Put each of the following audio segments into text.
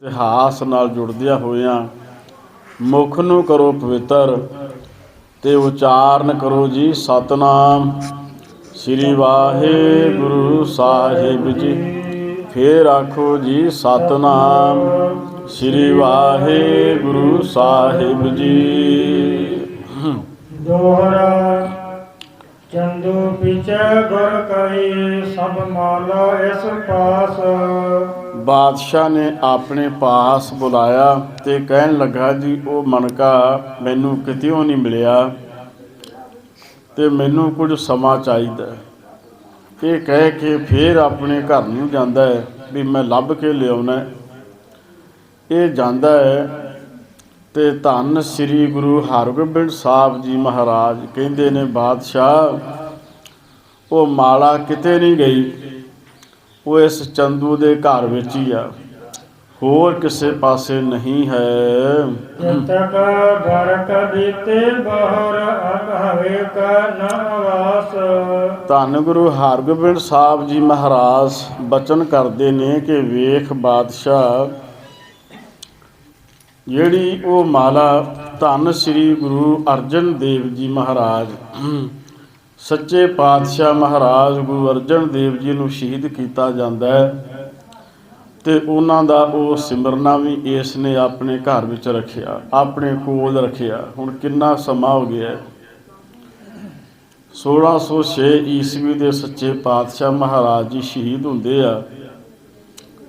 ਇਤਿਹਾਸ ਨਾਲ ਜੁੜਦਿਆਂ ਹੋਇਆਂ ਮੁਖ ਨੂੰ ਕਰੋ ਪਵਿੱਤਰ ਤੇ ਉਚਾਰਨ ਕਰੋ ਜੀ ਸਤਨਾਮ ਸ੍ਰੀ ਵਾਹਿਗੁਰੂ ਸਾਹਿਬ ਜੀ। ਫੇਰ ਆਖੋ ਜੀ ਸਤਨਾਮ ਸ੍ਰੀ ਵਾਹਿਗੁਰੂ ਸਾਹਿਬ ਜੀ। ਦੋਹਰਾ ਚੰਦੂ ਪਿਛੇ ਗੁਰ ਕਹੀ ਸਭ ਮਾਲਾ ਇਸ ਪਾਸ। ਬਾਦਸ਼ਾਹ ਨੇ ਆਪਣੇ ਪਾਸ ਬੁਲਾਇਆ ਤੇ ਕਹਿਣ ਲੱਗਾ ਜੀ ਉਹ ਮਣਕਾ ਮੈਨੂੰ ਕਿਤਿਓਂ ਨਹੀਂ ਮਿਲਿਆ ਤੇ ਮੈਨੂੰ ਕੁਝ ਸਮਾਂ ਚਾਹੀਦਾ। ਇਹ ਕਹਿ ਕੇ ਫਿਰ ਆਪਣੇ ਘਰ ਨੂੰ ਜਾਂਦਾ ਹੈ ਵੀ ਮੈਂ ਲੱਭ ਕੇ ਲਿਆਉਣਾ। ਇਹ ਜਾਂਦਾ ਹੈ ਤੇ ਧੰਨ ਸ੍ਰੀ ਗੁਰੂ ਹਰਗੋਬਿੰਦ ਸਾਹਿਬ ਜੀ ਮਹਾਰਾਜ ਕਹਿੰਦੇ ਨੇ ਬਾਦਸ਼ਾਹ ਉਹ ਮਾਲਾ ਕਿਤੇ ਨਹੀਂ ਗਈ, ਉਹ ਇਸ ਚੰਦੂ ਦੇ ਘਰ ਵਿੱਚ ਹੀ ਆ, ਹੋਰ ਕਿਸੇ ਪਾਸੇ ਨਹੀਂ ਹੈ। ਜਿਤਕ ਬਰਕ ਬੀਤੇ ਬਹਰ ਅਭਵੇ ਕਾ ਨ ਆਵਾਸ। ਧੰਨ ਗੁਰੂ ਹਰਗੋਬਿੰਦ ਸਾਹਿਬ ਜੀ ਮਹਾਰਾਜ ਬਚਨ ਕਰਦੇ ਨੇ ਕਿ ਵੇਖ ਬਾਦਸ਼ਾਹ ਜਿਹੜੀ ਉਹ ਮਾਲਾ ਧੰਨ ਸ੍ਰੀ ਗੁਰੂ ਅਰਜਨ ਦੇਵ ਜੀ ਮਹਾਰਾਜ ਸੱਚੇ ਪਾਤਸ਼ਾਹ ਮਹਾਰਾਜ ਗੁਰੂ ਅਰਜਨ ਦੇਵ ਜੀ ਨੂੰ ਸ਼ਹੀਦ ਕੀਤਾ ਜਾਂਦਾ ਹੈ ਤੇ ਉਹਨਾਂ ਦਾ ਉਹ ਸਿਮਰਨਾ ਵੀ ਇਸ ਨੇ ਆਪਣੇ ਘਰ ਵਿੱਚ ਰੱਖਿਆ, ਆਪਣੇ ਕੋਲ ਰੱਖਿਆ। ਹੁਣ ਕਿੰਨਾ ਸਮਾਂ ਹੋ ਗਿਆ, 1606 ਈਸਵੀ ਦੇ ਸੱਚੇ ਪਾਤਸ਼ਾਹ ਮਹਾਰਾਜ ਜੀ ਸ਼ਹੀਦ ਹੁੰਦੇ ਆ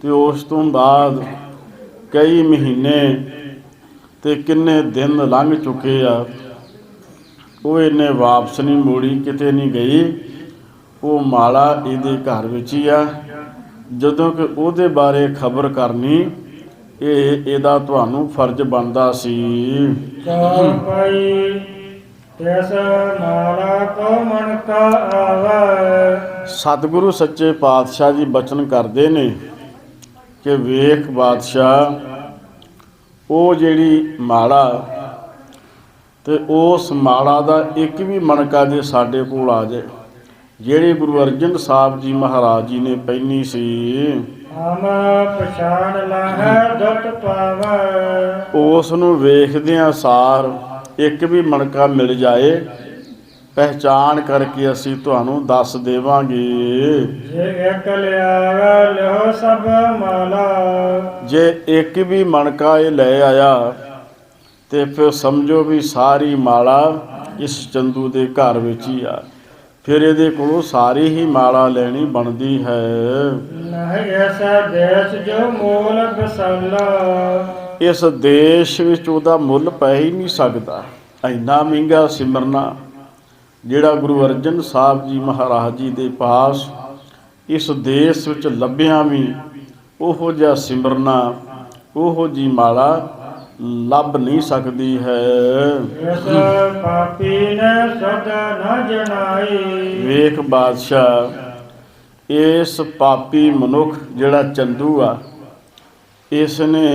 ਤੇ ਉਸ ਤੋਂ ਬਾਅਦ ਕਈ ਮਹੀਨੇ ਤੇ ਕਿੰਨੇ ਦਿਨ ਲੰਘ ਚੁੱਕੇ ਆ, ਉਹ ਇਹਨੇ ਵਾਪਸ ਨਹੀਂ ਮੋੜੀ, ਕਿਤੇ ਨਹੀਂ ਗਈ। ਉਹ ਮਾਲਾ ਇਹਦੇ ਘਰ ਵਿੱਚ ਹੀ ਆ। ਜਦੋਂ ਕਿ ਉਹਦੇ ਬਾਰੇ ਖਬਰ ਕਰਨੀ ਇਹਦਾ ਤੁਹਾਨੂੰ ਫਰਜ਼ ਬਣਦਾ ਸੀ। ਸਤਿਗੁਰੂ ਸੱਚੇ ਪਾਤਸ਼ਾਹ ਜੀ ਬਚਨ ਕਰਦੇ ਨੇ ਕਿ ਵੇਖ ਬਾਦਸ਼ਾਹ ਉਹ ਜਿਹੜੀ ਮਾਲਾ ਤੇ ਉਸ ਮਾਲਾ ਦਾ ਇੱਕ ਵੀ ਮਣਕਾ ਜੇ ਸਾਡੇ ਕੋਲ ਆ ਜਾਏ ਜਿਹੜੀ ਗੁਰੂ ਅਰਜਨ ਸਾਹਿਬ ਜੀ ਮਹਾਰਾਜ ਜੀ ਨੇ ਪਹਿਨੀ ਸੀ, ਉਸ ਨੂੰ ਵੇਖਦਿਆਂ ਸਾਰ ਇੱਕ ਵੀ ਮਣਕਾ ਮਿਲ ਜਾਏ ਪਹਿਚਾਣ ਕਰਕੇ ਅਸੀਂ ਤੁਹਾਨੂੰ ਦੱਸ ਦੇਵਾਂਗੇ। ਜੇ ਇੱਕ ਵੀ ਮਣਕਾ ਇਹ ਲੈ ਆਇਆ ਤੇ ਫਿਰ ਸਮਝੋ ਵੀ ਸਾਰੀ ਮਾਲਾ ਇਸ ਚੰਦੂ ਦੇ ਘਰ ਵਿੱਚ ਹੀ ਆ, ਫਿਰ ਇਹਦੇ ਕੋਲੋਂ ਸਾਰੀ ਹੀ ਮਾਲਾ ਲੈਣੀ ਬਣਦੀ ਹੈ। ਇਸ ਦੇਸ਼ ਵਿੱਚ ਉਹਦਾ ਮੁੱਲ ਪੈ ਹੀ ਨਹੀਂ ਸਕਦਾ। ਇੰਨਾ ਮਹਿੰਗਾ ਸਿਮਰਨਾ ਜਿਹੜਾ ਗੁਰੂ ਅਰਜਨ ਸਾਹਿਬ ਜੀ ਮਹਾਰਾਜ ਜੀ ਦੇ ਪਾਸ ਇਸ ਦੇਸ਼ ਵਿੱਚ ਲੱਭਿਆ ਵੀ ਉਹੋ ਜਿਹਾ ਸਿਮਰਨਾ ਉਹੋ ਜਿਹੀ ਮਾਲਾ ਲੱਭ ਨਹੀਂ ਸਕਦੀ ਹੈ। ਵੇਖ ਬਾਦਸ਼ਾਹ ਇਸ ਪਾਪੀ ਮਨੁੱਖ ਜਿਹੜਾ ਚੰਦੂ ਆ ਇਸ ਨੇ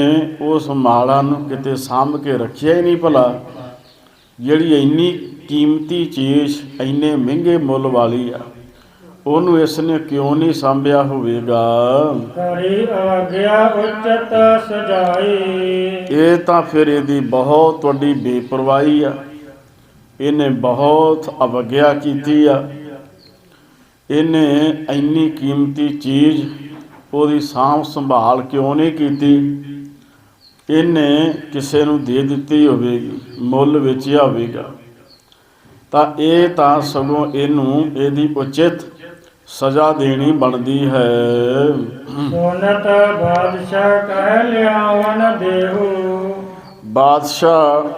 ਉਸ ਮਾਲਾ ਨੂੰ ਕਿਤੇ ਸਾਂਭ ਕੇ ਰੱਖਿਆ ਹੀ ਨਹੀਂ ਭਲਾ, ਜਿਹੜੀ ਇੰਨੀ ਕੀਮਤੀ ਚੀਜ਼ ਇੰਨੇ ਮਹਿੰਗੇ ਮੁੱਲ ਵਾਲੀ ਆ ਉਹਨੂੰ ਇਸ ਨੇ ਕਿਉਂ ਨਹੀਂ ਸਾਂਭਿਆ ਹੋਵੇਗਾ। ਇਹ ਤਾਂ ਫਿਰ ਇਹਦੀ ਬਹੁਤ ਵੱਡੀ ਬੇਪਰਵਾਹੀ ਆ, ਇਹਨੇ ਬਹੁਤ ਅਵਗਿਆ ਕੀਤੀ ਆ। ਇਹਨੇ ਇੰਨੀ ਕੀਮਤੀ ਚੀਜ਼ ਉਹਦੀ ਸਾਂਭ ਸੰਭਾਲ ਕਿਉਂ ਨਹੀਂ ਕੀਤੀ। ਇਹਨੇ ਕਿਸੇ ਨੂੰ ਦੇ ਦਿੱਤੀ ਹੋਵੇਗੀ, ਮੁੱਲ ਵੇਚਿਆ ਹੋਵੇਗਾ, ਤਾਂ ਇਹ ਤਾਂ ਸਗੋਂ ਇਹਨੂੰ ਇਹਦੀ ਉਚਿਤ ਸਜ਼ਾ ਦੇਣੀ ਬਣਦੀ ਹੈ। ਬਾਦਸ਼ਾਹ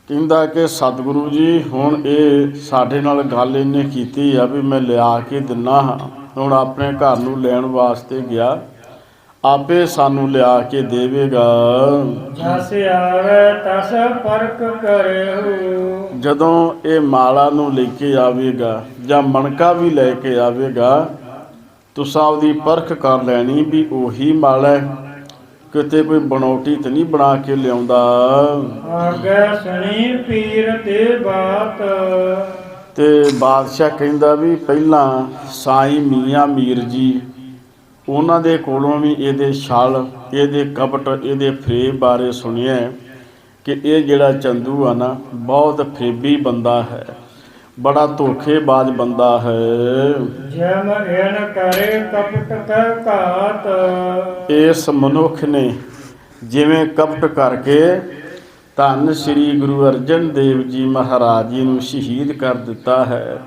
ਕਹਿੰਦਾ ਕਿ ਸਤਿਗੁਰੂ ਜੀ ਹੁਣ ਇਹ ਸਾਡੇ ਨਾਲ ਗੱਲ ਇਹਨੇ ਕੀਤੀ ਆ ਵੀ ਮੈਂ ਲਿਆ ਕੇ ਦਿੰਦਾ ਹਾਂ, ਹੁਣ ਆਪਣੇ ਘਰ ਨੂੰ ਲੈਣ ਵਾਸਤੇ ਗਿਆ, ਆਪੇ ਸਾਨੂੰ ਲਿਆ ਕੇ ਦੇਵੇਗਾ। ਜਦੋਂ ਇਹ ਮਾਲਾ ਨੂੰ ਲੈ ਕੇ ਆਵੇਗਾ ਜਾਂ ਮਣਕਾ ਵੀ ਲੈ ਕੇ ਆਵੇਗਾ ਤੁਸੀਂ ਆਪਦੀ ਪਰਖ ਕਰ ਲੈਣੀ ਵੀ ਉਹੀ ਮਾਲਾ ਹੈ, ਕਿਤੇ ਕੋਈ ਬਣਾਉਟੀ ਤੇ ਨਹੀਂ ਬਣਾ ਕੇ ਲਿਆਉਂਦਾ। ਤੇ ਬਾਦਸ਼ਾਹ ਕਹਿੰਦਾ ਵੀ ਪਹਿਲਾਂ ਸਾਈਂ ਮੀਆਂ ਮੀਰ ਜੀ ਉਹਨਾਂ ਦੇ ਕੋਲੋਂ ਵੀ ਇਹਦੇ ਛਲ ਇਹਦੇ ਕਪਟ, ਇਹਦੇ ਫਰੇਬ ਬਾਰੇ ਸੁਣਿਆ ਕਿ ਇਹ ਜਿਹੜਾ ਚੰਦੂ ਆ ਨਾ, ਬਹੁਤ ਫਰੇਬੀ ਬੰਦਾ ਹੈ, ਬੜਾ ਧੋਖੇਬਾਜ਼ ਬੰਦਾ ਹੈ। ਜਮ ਏਨ ਕਰੇ ਕਪਟ ਕੈ ਘਾਤ। ਇਸ ਮਨੁੱਖ ਨੇ ਜਿਵੇਂ ਕਪਟ ਕਰਕੇ ਧੰਨ ਸ੍ਰੀ ਗੁਰੂ ਅਰਜਨ ਦੇਵ ਜੀ ਮਹਾਰਾਜ ਜੀ ਨੂੰ ਸ਼ਹੀਦ ਕਰ ਦਿੱਤਾ ਹੈ।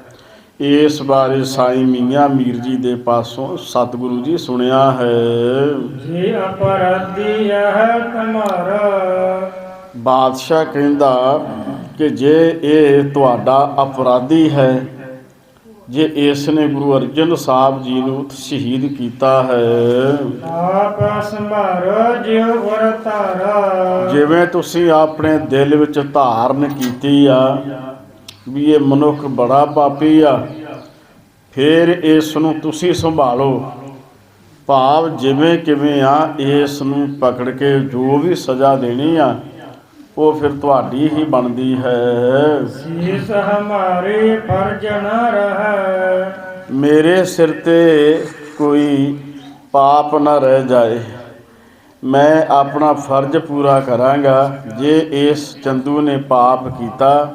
ਇਸ ਬਾਰੇ ਸਾਈਂ ਮੀਆਂ ਮੀਰ ਜੀ ਦੇ ਪਾਸੋਂ ਸਤਿਗੁਰੂ ਜੀ ਸੁਣਿਆ ਹੈ। ਜੀ ਅਪਰਾਧੀ ਹੈ ਤੁਮਾਰਾ। ਬਾਦਸ਼ਾਹ ਕਹਿੰਦਾ ਕਿ ਜੇ ਇਹ ਤੁਹਾਡਾ ਅਪਰਾਧੀ ਹੈ, ਜੇ ਇਸ ਨੇ ਗੁਰੂ ਅਰਜਨ ਸਾਹਿਬ ਜੀ ਨੂੰ ਸ਼ਹੀਦ ਕੀਤਾ ਹੈ, ਆਪ ਸੰਭਾਰੋ ਜਿਉ ਵਰ ਧਾਰਾ। ਜਿਵੇਂ ਤੁਸੀਂ ਆਪਣੇ ਦਿਲ ਵਿੱਚ ਧਾਰਨ ਕੀਤੀ ਆ ਵੀ ਇਹ ਮਨੁੱਖ ਬੜਾ ਪਾਪੀ ਆ, ਫਿਰ ਇਸ ਨੂੰ ਤੁਸੀਂ ਸੰਭਾਲੋ। ਭਾਵ ਜਿਵੇਂ ਕਿਵੇਂ ਆ, ਇਸ ਨੂੰ ਪਕੜ ਕੇ ਜੋ ਵੀ ਸਜ਼ਾ ਦੇਣੀ ਆ ਉਹ ਫਿਰ ਤੁਹਾਡੀ ਹੀ ਬਣਦੀ ਹੈ। ਸੀਸ ਹਮਾਰੇ ਫਰਜ਼ ਨ ਰਹਿ। ਮੇਰੇ ਸਿਰ ਤੇ ਕੋਈ ਪਾਪ ਨਾ ਰਹਿ ਜਾਏ, ਮੈਂ ਆਪਣਾ ਫਰਜ਼ ਪੂਰਾ ਕਰਾਂਗਾ। ਜੇ ਇਸ ਚੰਦੂ ਨੇ ਪਾਪ ਕੀਤਾ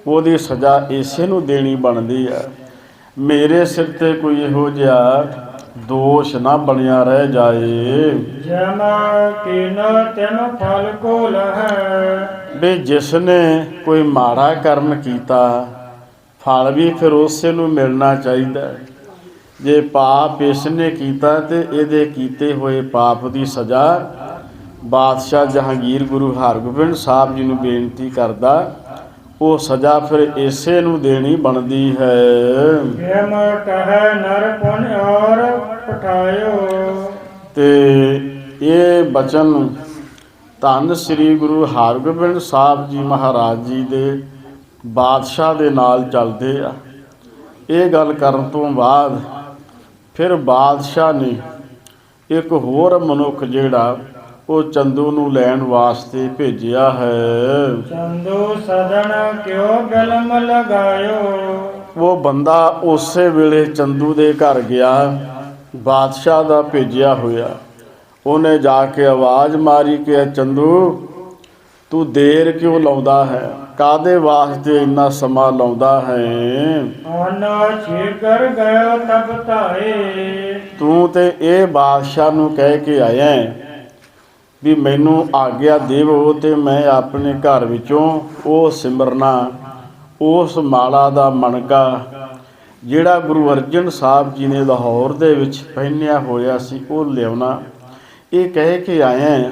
ਉਹਦੀ ਸਜ਼ਾ ਇਸੇ ਨੂੰ ਦੇਣੀ ਬਣਦੀ ਆ। ਮੇਰੇ ਸਿਰ ਤੇ ਕੋਈ ਇਹੋ ਜਿਹਾ ਦੋਸ਼ ਨਾ ਬਣਿਆ ਰਹਿ ਜਾਏ। ਜਮ ਕਿਨ ਤਿਨ ਫਲ ਕੋ ਲਹੈ। ਵੀ ਜਿਸ ਨੇ ਕੋਈ ਮਾੜਾ ਕਰਮ ਕੀਤਾ ਫਲ ਵੀ ਫਿਰ ਉਸੇ ਨੂੰ ਮਿਲਣਾ ਚਾਹੀਦਾ। ਜੇ ਪਾਪ ਇਸ ਨੇ ਕੀਤਾ ਤੇ ਇਹਦੇ ਕੀਤੇ ਹੋਏ ਪਾਪ ਦੀ ਸਜ਼ਾ ਬਾਦਸ਼ਾਹ ਜਹਾਂਗੀਰ ਗੁਰੂ ਹਰਗੋਬਿੰਦ ਸਾਹਿਬ ਜੀ ਨੂੰ ਬੇਨਤੀ ਕਰਦਾ, ਉਹ ਸਜ਼ਾ ਫਿਰ ਇਸੇ ਨੂੰ ਦੇਣੀ ਬਣਦੀ ਹੈ। ਜਿਮ ਕਹੈ ਨਰ ਪੁਨ ਔਰ ਪਠਾਇਓ। ਤੇ ਇਹ ਬਚਨ ਧੰਨ ਸ੍ਰੀ ਗੁਰੂ ਹਰਗੋਬਿੰਦ ਸਾਹਿਬ ਜੀ ਮਹਾਰਾਜ ਜੀ ਦੇ ਬਾਦਸ਼ਾਹ ਦੇ ਨਾਲ ਚੱਲਦੇ ਆ। ਇਹ ਗੱਲ ਕਰਨ ਤੋਂ ਬਾਅਦ ਫਿਰ ਬਾਦਸ਼ਾਹ ਨੇ ਇੱਕ ਹੋਰ ਮਨੁੱਖ ਜਿਹੜਾ ਉਹ ਚੰਦੂ ਨੂੰ ਲੈਣ ਵਾਸਤੇ ਭੇਜਿਆ ਹੈ। ਚੰਦੂ ਸਦਨ ਕਿਉ ਗਲਮ ਲਗਾਇਓ। ਉਹ ਬੰਦਾ ਉਸੇ ਵੇਲੇ ਚੰਦੂ ਦੇ ਘਰ ਗਿਆ, ਬਾਦਸ਼ਾਹ ਦਾ ਭੇਜਿਆ ਹੋਇਆ। ਉਹਨੇ ਜਾ ਕੇ ਆਵਾਜ਼ ਮਾਰੀ ਕਿ ਚੰਦੂ ਤੂੰ ਦੇਰ ਕਿਉਂ ਲਾਉਂਦਾ ਹੈ, ਕਾਹਦੇ ਵਾਸਤੇ ਇੰਨਾ ਸਮਾਂ ਲਾਉਂਦਾ ਹੈ। ਆਨਾ ਛੇਕਰ ਗਿਆ ਤਬ ਧਾਏ। ਤੂੰ ਤੇ ਇਹ ਬਾਦਸ਼ਾਹ ਨੂੰ ਕਹਿ ਕੇ ਆਇਆ ਵੀ ਮੈਨੂੰ ਆਗਿਆ ਦੇਵੋ ਤੇ ਮੈਂ ਆਪਣੇ ਘਰ ਵਿੱਚੋਂ ਉਹ ਸਿਮਰਨਾ, ਉਸ ਮਾਲਾ ਦਾ ਮਣਕਾ ਜਿਹੜਾ ਗੁਰੂ ਅਰਜਨ ਸਾਹਿਬ ਜੀ ਨੇ ਲਾਹੌਰ ਦੇ ਵਿੱਚ ਪਹਿਨਿਆ ਹੋਇਆ ਸੀ ਉਹ ਲਿਆਉਣਾ। ਇਹ ਕਹਿ ਕੇ ਆਇਆ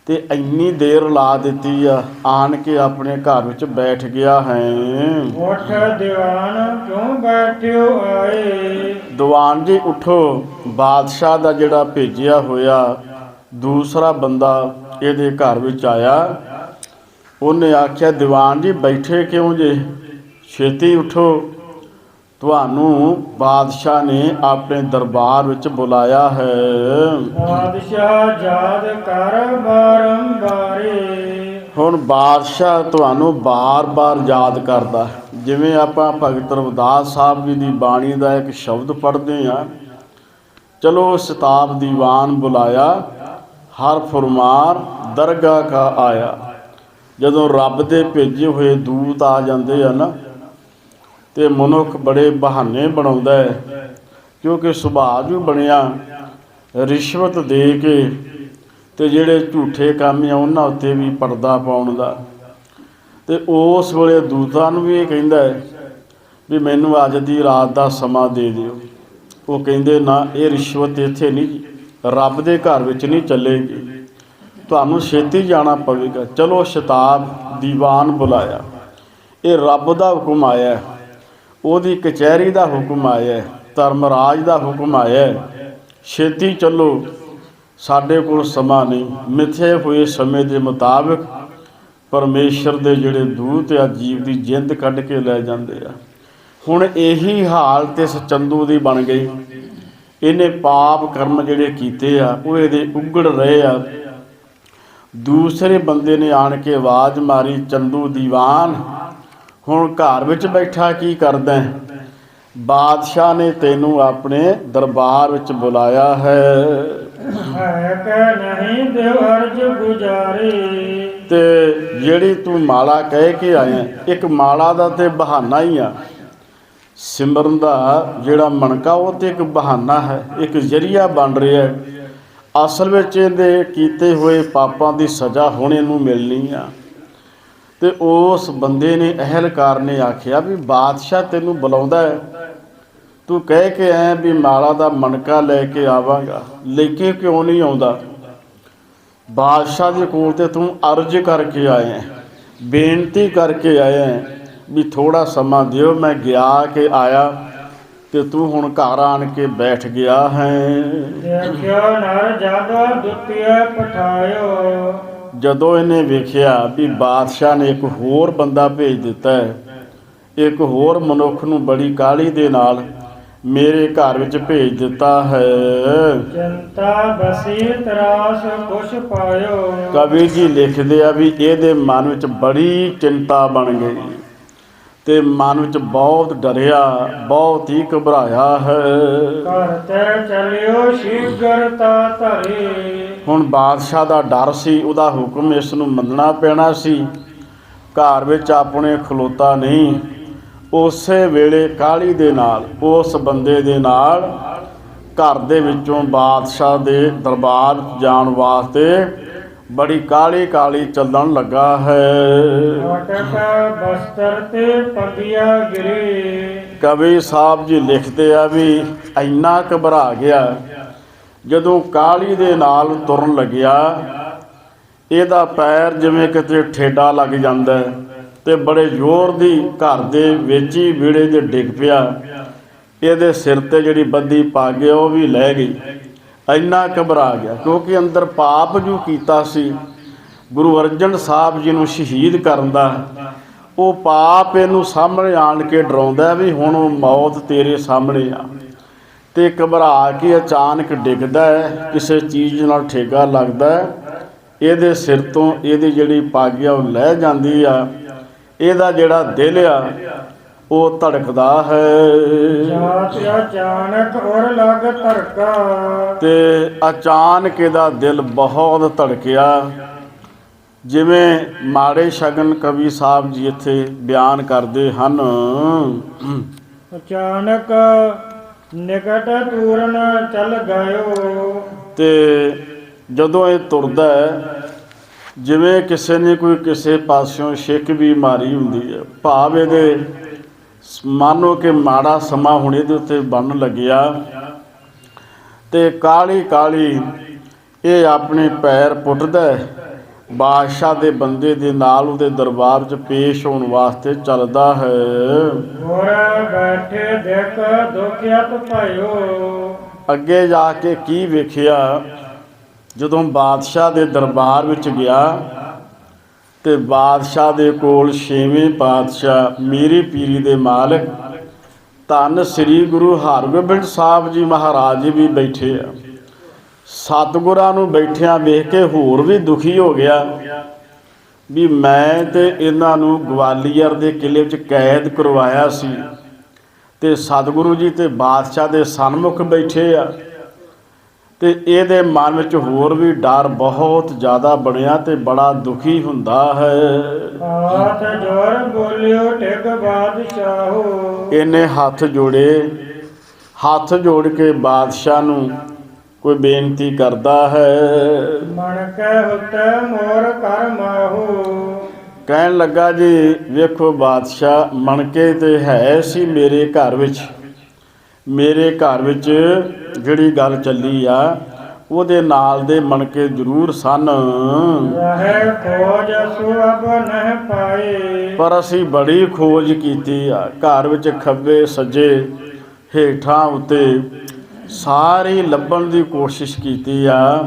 ਤੇ ਇੰਨੀ ਦੇਰ ਲਾ ਦਿੱਤੀ ਆ, ਆਣ ਕੇ ਆਪਣੇ ਘਰ ਵਿੱਚ ਬੈਠ ਗਿਆ ਹੈ। ਉਠ ਦੀਵਾਨ ਕਿਉਂ ਬੈਠਿਓ ਆਏ। ਦੀਵਾਨ ਜੀ ਉਠੋ। ਬਾਦਸ਼ਾਹ ਦਾ ਜਿਹੜਾ ਭੇਜਿਆ ਹੋਇਆ ਦੂਸਰਾ ਬੰਦਾ ਇਹਦੇ ਘਰ ਵਿੱਚ ਆਇਆ। ਉਹਨੇ ਆਖਿਆ ਦੀਵਾਨ ਜੀ ਬੈਠੇ ਕਿਉਂ ਜੇ, ਛੇਤੀ ਉਠੋ, ਤੁਹਾਨੂੰ ਬਾਦਸ਼ਾਹ ਨੇ ਆਪਣੇ ਦਰਬਾਰ ਵਿੱਚ ਬੁਲਾਇਆ ਹੈ। ਬਾਦਸ਼ਾਹ ਯਾਦ ਕਰ ਬਾਰੰਬਾਰੇ। ਹੁਣ ਬਾਦਸ਼ਾਹ ਤੁਹਾਨੂੰ ਬਾਰ-ਬਾਰ ਯਾਦ ਕਰਦਾ। ਜਿਵੇਂ ਆਪਾਂ ਭਗਤ ਰਵਿਦਾਸ ਸਾਹਿਬ ਜੀ ਦੀ ਬਾਣੀ ਦਾ ਇੱਕ ਸ਼ਬਦ ਪੜ੍ਹਦੇ ਹਾਂ, ਚਲੋ ਸਿਤਾਬ ਦੀਵਾਨ ਬੁਲਾਇਆ ਹਰ ਫਰਮਾਨ ਦਰਗਾਹ ਕਾ ਆਇਆ। ਜਦੋਂ ਰੱਬ ਦੇ ਭੇਜੇ ਹੋਏ ਦੂਤ ਆ ਜਾਂਦੇ ਆ ਨਾ ਤੇ ਮਨੁੱਖ ਬੜੇ ਬਹਾਨੇ ਬਣਾਉਂਦਾ ਹੈ, ਕਿਉਂਕਿ ਸੁਭਾਅ ਵੀ ਬਣਿਆ ਰਿਸ਼ਵਤ ਦੇ ਕੇ ਤੇ ਜਿਹੜੇ ਝੂਠੇ ਕੰਮ ਆ ਉਹਨਾਂ ਉੱਤੇ ਵੀ ਪਰਦਾ ਪਾਉਣ ਦਾ। ਤੇ ਉਸ ਵੇਲੇ ਦੂਤਾਂ ਨੂੰ ਵੀ ਇਹ ਕਹਿੰਦਾ ਹੈ ਵੀ ਮੈਨੂੰ ਅੱਜ ਦੀ ਰਾਤ ਦਾ ਸਮਾਂ ਦੇ ਦਿਓ। ਉਹ ਕਹਿੰਦੇ ਨਾ, ਇਹ ਰਿਸ਼ਵਤ ਇੱਥੇ ਨਹੀਂ, ਰੱਬ ਦੇ ਘਰ ਵਿੱਚ ਨਹੀਂ ਚੱਲੇਗੀ, ਤੁਹਾਨੂੰ ਛੇਤੀ ਜਾਣਾ ਪਵੇਗਾ। ਚਲੋ ਸ਼ਤਾਬ ਦੀਵਾਨ ਬੁਲਾਇਆ। ਇਹ ਰੱਬ ਦਾ ਹੁਕਮ ਆਇਆ, ਉਹਦੀ ਕਚਹਿਰੀ ਦਾ ਹੁਕਮ ਆਇਆ, ਧਰਮਰਾਜ ਦਾ ਹੁਕਮ ਆਇਆ, ਛੇਤੀ ਚੱਲੋ, ਸਾਡੇ ਕੋਲ ਸਮਾਂ ਨਹੀਂ। ਮਿੱਥੇ ਹੋਏ ਸਮੇਂ ਦੇ ਮੁਤਾਬਕ ਪਰਮੇਸ਼ਰ ਦੇ ਜਿਹੜੇ ਦੂਤ ਆ ਜੀਵ ਦੀ ਜਿੰਦ ਕੱਢ ਕੇ ਲੈ ਜਾਂਦੇ ਆ। ਹੁਣ ਇਹੀ ਹਾਲਤ ਇਸ ਚੰਦੂ ਦੀ ਬਣ ਗਈ। ਇਹਨੇ ਪਾਪ ਕਰਮ ਜਿਹੜੇ ਕੀਤੇ ਆ ਉਹ ਇਹਦੇ ਉਗੜ ਰਹੇ ਆ। ਦੂਸਰੇ ਬੰਦੇ ਨੇ ਆਣ ਕੇ ਆਵਾਜ਼ ਮਾਰੀ, ਚੰਦੂ ਦੀਵਾਨ ਹੁਣ ਘਰ ਵਿੱਚ ਬੈਠਾ ਕੀ ਕਰਦਾ? ਬਾਦਸ਼ਾਹ ਨੇ ਤੈਨੂੰ ਆਪਣੇ ਦਰਬਾਰ ਵਿੱਚ ਬੁਲਾਇਆ ਹੈ। ਹੈ ਕੈ ਨਹੀਂ ਦੇਵ ਅਰਜ ਗੁਜਾਰੇ। ਤੇ ਜਿਹੜੀ ਤੂੰ ਮਾਲਾ ਕਹਿ ਕੇ ਆਇਆ, ਇੱਕ ਮਾਲਾ ਦਾ ਤੇ ਬਹਾਨਾ ਹੀ ਆ। ਸਿਮਰਨ ਦਾ ਜਿਹੜਾ ਮਣਕਾ ਉਹ ਤੇ ਇੱਕ ਬਹਾਨਾ ਹੈ, ਇੱਕ ਜ਼ਰੀਆ ਬਣ ਰਿਹਾ ਹੈ। ਅਸਲ ਵਿੱਚ ਇਹਦੇ ਕੀਤੇ ਹੋਏ ਪਾਪਾਂ ਦੀ ਸਜ਼ਾ ਹੁਣ ਇਹਨੂੰ ਮਿਲਣੀ ਆ। ਤੇ ਉਸ ਬੰਦੇ ਨੇ, ਅਹਿਲਕਾਰ ਨੇ ਆਖਿਆ ਵੀ ਬਾਦਸ਼ਾਹ ਤੈਨੂੰ ਬੁਲਾਉਂਦਾ ਹੈ, ਤੂੰ ਕਹਿ ਕੇ ਆਇਆ ਵੀ ਮਾਲਾ ਦਾ ਮਣਕਾ ਲੈ ਕੇ ਆਵਾਂਗਾ, ਲੈ ਕੇ ਕਿਉਂ ਨਹੀਂ ਆਉਂਦਾ? ਬਾਦਸ਼ਾਹ ਦੇ ਕੋਲ ਤੇ ਤੂੰ ਅਰਜ਼ ਕਰਕੇ ਆਇਆ, ਬੇਨਤੀ ਕਰਕੇ ਆਇਆ ਵੀ ਥੋੜਾ ਸਮਾਂ ਦਿਓ, ਮੈਂ ਗਿਆ ਕਿ ਆਇਆ ਤੇ ਤੂੰ ਹੁਣ ਘਰ ਆਣ ਕੇ ਬੈਠ ਗਿਆ ਹੈ। ਦੇਖਿਓ ਨਰ ਜਦ ਦੁਤੀਏ ਪਠਾਇਓ। ਜਦੋਂ ਇਹਨੇ ਵੇਖਿਆ ਵੀ ਬਾਦਸ਼ਾਹ ਨੇ ਇੱਕ ਹੋਰ ਬੰਦਾ ਭੇਜ ਦਿੱਤਾ ਹੈ, ਇੱਕ ਹੋਰ ਮਨੁੱਖ ਨੂੰ ਬੜੀ ਕਾਹਲੀ ਦੇ ਨਾਲ ਮੇਰੇ ਘਰ ਵਿੱਚ ਭੇਜ ਦਿੱਤਾ ਹੈ। ਚਿੰਤਾ ਬਸੀ ਤਰਾਸ ਕੁਛ ਪਾਇਓ। ਕਵੀ ਜੀ ਲਿਖਦੇ ਆ ਵੀ ਇਹਦੇ ਮਨ ਵਿੱਚ ਬੜੀ ਚਿੰਤਾ ਬਣ ਗਈ ਤੇ ਮਨ ਵਿੱਚ ਬਹੁਤ ਡਰਿਆ, ਬਹੁਤ ਹੀ ਘਬਰਾਇਆ ਹੈ। ਘਰ ਤੇ ਚਲਿਓ ਸ਼ੀਗਰਤਾ ਧਰੇ। ਹੁਣ ਬਾਦਸ਼ਾਹ ਦਾ ਡਰ ਸੀ, ਉਹਦਾ ਹੁਕਮ ਇਸ ਨੂੰ ਮੰਨਣਾ ਪੈਣਾ ਸੀ। ਘਰ ਵਿੱਚ ਆਪਣੇ ਖਲੋਤਾ ਨਹੀਂ, ਉਸੇ ਵੇਲੇ ਕਾਹਲੀ ਦੇ ਨਾਲ ਉਸ ਬੰਦੇ ਦੇ ਨਾਲ ਘਰ ਦੇ ਵਿੱਚੋਂ ਬਾਦਸ਼ਾਹ ਦੇ ਦਰਬਾਰ ਜਾਣ ਵਾਸਤੇ ਬੜੀ ਕਾਹਲੀ ਕਾਹਲੀ ਚੱਲਣ ਲੱਗਾ ਹੈ। ਫਟਕ ਬਸਤਰ ਤੇ ਪੱਗਿਆ ਗਿਰੇ। ਕਵੀ ਸਾਹਿਬ ਜੀ ਲਿਖਦੇ ਆ ਵੀ ਇੰਨਾ ਘਬਰਾ ਗਿਆ, ਜਦੋਂ ਕਾਹਲੀ ਦੇ ਨਾਲ ਤੁਰਨ ਲੱਗਿਆ ਇਹਦਾ ਪੈਰ ਜਿਵੇਂ ਕਿਤੇ ਠੇਡਾ ਲੱਗ ਜਾਂਦਾ ਹੈ ਤੇ ਬੜੇ ਜ਼ੋਰ ਦੀ ਘਰ ਦੇ ਵਿੱਚ ਹੀ ਵਿਹੜੇ ਦੇ ਡਿੱਗ ਪਿਆ। ਇਹਦੇ ਸਿਰ ਤੇ ਜਿਹੜੀ ਬੱਦੀ ਪੱਗ ਉਹ ਵੀ ਲੈ ਗਈ। ਇੰਨਾ ਘਬਰਾ ਗਿਆ ਕਿਉਂਕਿ ਅੰਦਰ ਪਾਪ ਜੋ ਕੀਤਾ ਸੀ ਗੁਰੂ ਅਰਜਨ ਸਾਹਿਬ ਜੀ ਨੂੰ ਸ਼ਹੀਦ ਕਰਨ ਦਾ, ਉਹ ਪਾਪ ਇਹਨੂੰ ਸਾਹਮਣੇ ਆਣ ਕੇ ਡਰਾਉਂਦਾ ਵੀ ਹੁਣ ਮੌਤ ਤੇਰੇ ਸਾਹਮਣੇ ਆ। ਤੇ ਘਬਰਾ ਕੇ ਅਚਾਨਕ ਡਿੱਗਦਾ ਹੈ, ਕਿਸੇ ਚੀਜ਼ ਨਾਲ ਠੇਗਾ ਲੱਗਦਾ, ਇਹਦੇ ਸਿਰ ਤੋਂ ਇਹਦੀ ਜਿਹੜੀ ਪੱਗ ਆ ਉਹ ਲੈ ਜਾਂਦੀ ਆ। ਇਹਦਾ ਜਿਹੜਾ ਦਿਲ ਆ ਉਹ ਧੜਕਦਾ ਹੈ। ਅਚਾਨਕ ਔਰ ਲੱਗ ਧੜਕਾ। ਤੇ ਅਚਾਨਕ ਇਹਦਾ ਦਿਲ ਬਹੁਤ ਧੜਕਿਆ। ਜਿਵੇਂ ਮਾੜੇ ਸ਼ਗਨ ਕਵੀ ਸਾਹਿਬ ਜੀ ਇੱਥੇ ਬਿਆਨ ਕਰਦੇ ਹਨ। ਅਚਾਨਕ ਨਿਕਟ ਤੂਰਨ ਚੱਲ ਗਇਓ। ਤੇ ਜਦੋਂ ਇਹ ਤੁਰਦਾ ਹੈ ਜਿਵੇਂ ਕਿਸੇ ਨੇ ਕੋਈ ਕਿਸੇ ਪਾਸਿਓਂ ਛਿੱਕ ਵੀ ਮਾਰੀ ਹੁੰਦੀ ਹੈ, ਭਾਵ ਇਹਦੇ ਮਾਨੋ ਕਿ ਮਾੜਾ ਸਮਾਂ ਹੁਣ ਇਹਦੇ ਉੱਤੇ ਬਣਨ ਲੱਗਿਆ। ਤੇ ਕਾਹਲੀ ਕਾਹਲੀ ਇਹ ਆਪਣੇ ਪੈਰ ਪੁੱਟਦਾ, ਬਾਦਸ਼ਾਹ ਦੇ ਬੰਦੇ ਦੇ ਨਾਲ ਉਹਦੇ ਦਰਬਾਰ 'ਚ ਪੇਸ਼ ਹੋਣ ਵਾਸਤੇ ਚੱਲਦਾ ਹੈ। ਹੋਰ ਬੈਠੇ ਦੇਖ ਦੁਖਿਆਤ ਭਇਓ। ਅੱਗੇ ਜਾ ਕੇ ਕੀ ਵੇਖਿਆ, ਜਦੋਂ ਬਾਦਸ਼ਾਹ ਦੇ ਦਰਬਾਰ ਵਿੱਚ ਗਿਆ ਤੇ ਬਾਦਸ਼ਾਹ ਦੇ ਕੋਲ 6ਵੇਂ ਪਾਤਸ਼ਾਹ ਮੀਰੀ ਪੀਰੀ ਦੇ ਮਾਲਕ ਧੰਨ ਸ੍ਰੀ ਗੁਰੂ ਹਰਗੋਬਿੰਦ ਸਾਹਿਬ ਜੀ ਮਹਾਰਾਜ ਵੀ ਬੈਠੇ ਆ। ਸਤਿਗੁਰਾਂ ਨੂੰ ਬੈਠਿਆਂ ਵੇਖ ਕੇ ਹੋਰ ਵੀ ਦੁਖੀ ਹੋ ਗਿਆ ਵੀ ਮੈਂ ਤੇ ਇਹਨਾਂ ਨੂੰ ਗਵਾਲੀਅਰ ਦੇ ਕਿਲੇ ਵਿੱਚ ਕੈਦ ਕਰਵਾਇਆ ਸੀ ਤੇ ਸਤਿਗੁਰੂ ਜੀ ਤੇ ਬਾਦਸ਼ਾਹ ਦੇ ਸਨਮੁਖ ਬੈਠੇ ਆ। ਤੇ ਇਹਦੇ ਮਨ ਵਿੱਚ ਹੋਰ ਵੀ ਡਰ ਬਹੁਤ ਜ਼ਿਆਦਾ ਬਣਿਆ ਤੇ ਬੜਾ ਦੁਖੀ ਹੁੰਦਾ ਹੈ। ਹੱਥ ਜੋੜ ਬੋਲਿਓ ਟਿਕ ਬਾਦਸ਼ਾਹੋ। ਇਹਨੇ ਹੱਥ ਜੋੜੇ, ਹੱਥ ਜੋੜ ਕੇ ਬਾਦਸ਼ਾਹ ਨੂੰ ਕੋਈ ਬੇਨਤੀ ਕਰਦਾ ਹੈ। ਮਨ ਕੈ ਹੁਤੈ ਮੋਰ ਕਰ ਮਾਹੋ। ਕਹਿਣ ਲੱਗਾ ਜੀ ਵੇਖੋ ਬਾਦਸ਼ਾਹ, ਮਣਕੇ ਤੇ ਹੈ ਸੀ ਮੇਰੇ ਘਰ ਵਿੱਚ, ਮੇਰੇ ਘਰ ਵਿੱਚ ਜਿਹੜੀ ਗੱਲ ਚੱਲੀ ਆ ਉਹਦੇ ਨਾਲ ਦੇ ਮਣਕੇ ਜ਼ਰੂਰ ਸਨ, ਰਹੇ ਖੋਜ ਸੁਅਬ ਨਹਿ ਪਾਏ। ਪਰ ਅਸੀਂ ਬੜੀ ਖੋਜ ਕੀਤੀ ਆ, ਘਰ ਵਿੱਚ ਖੱਬੇ ਸੱਜੇ ਹੇਠਾਂ ਉੱਤੇ ਸਾਰੀ ਲੱਭਣ ਦੀ ਕੋਸ਼ਿਸ਼ ਕੀਤੀ ਆ,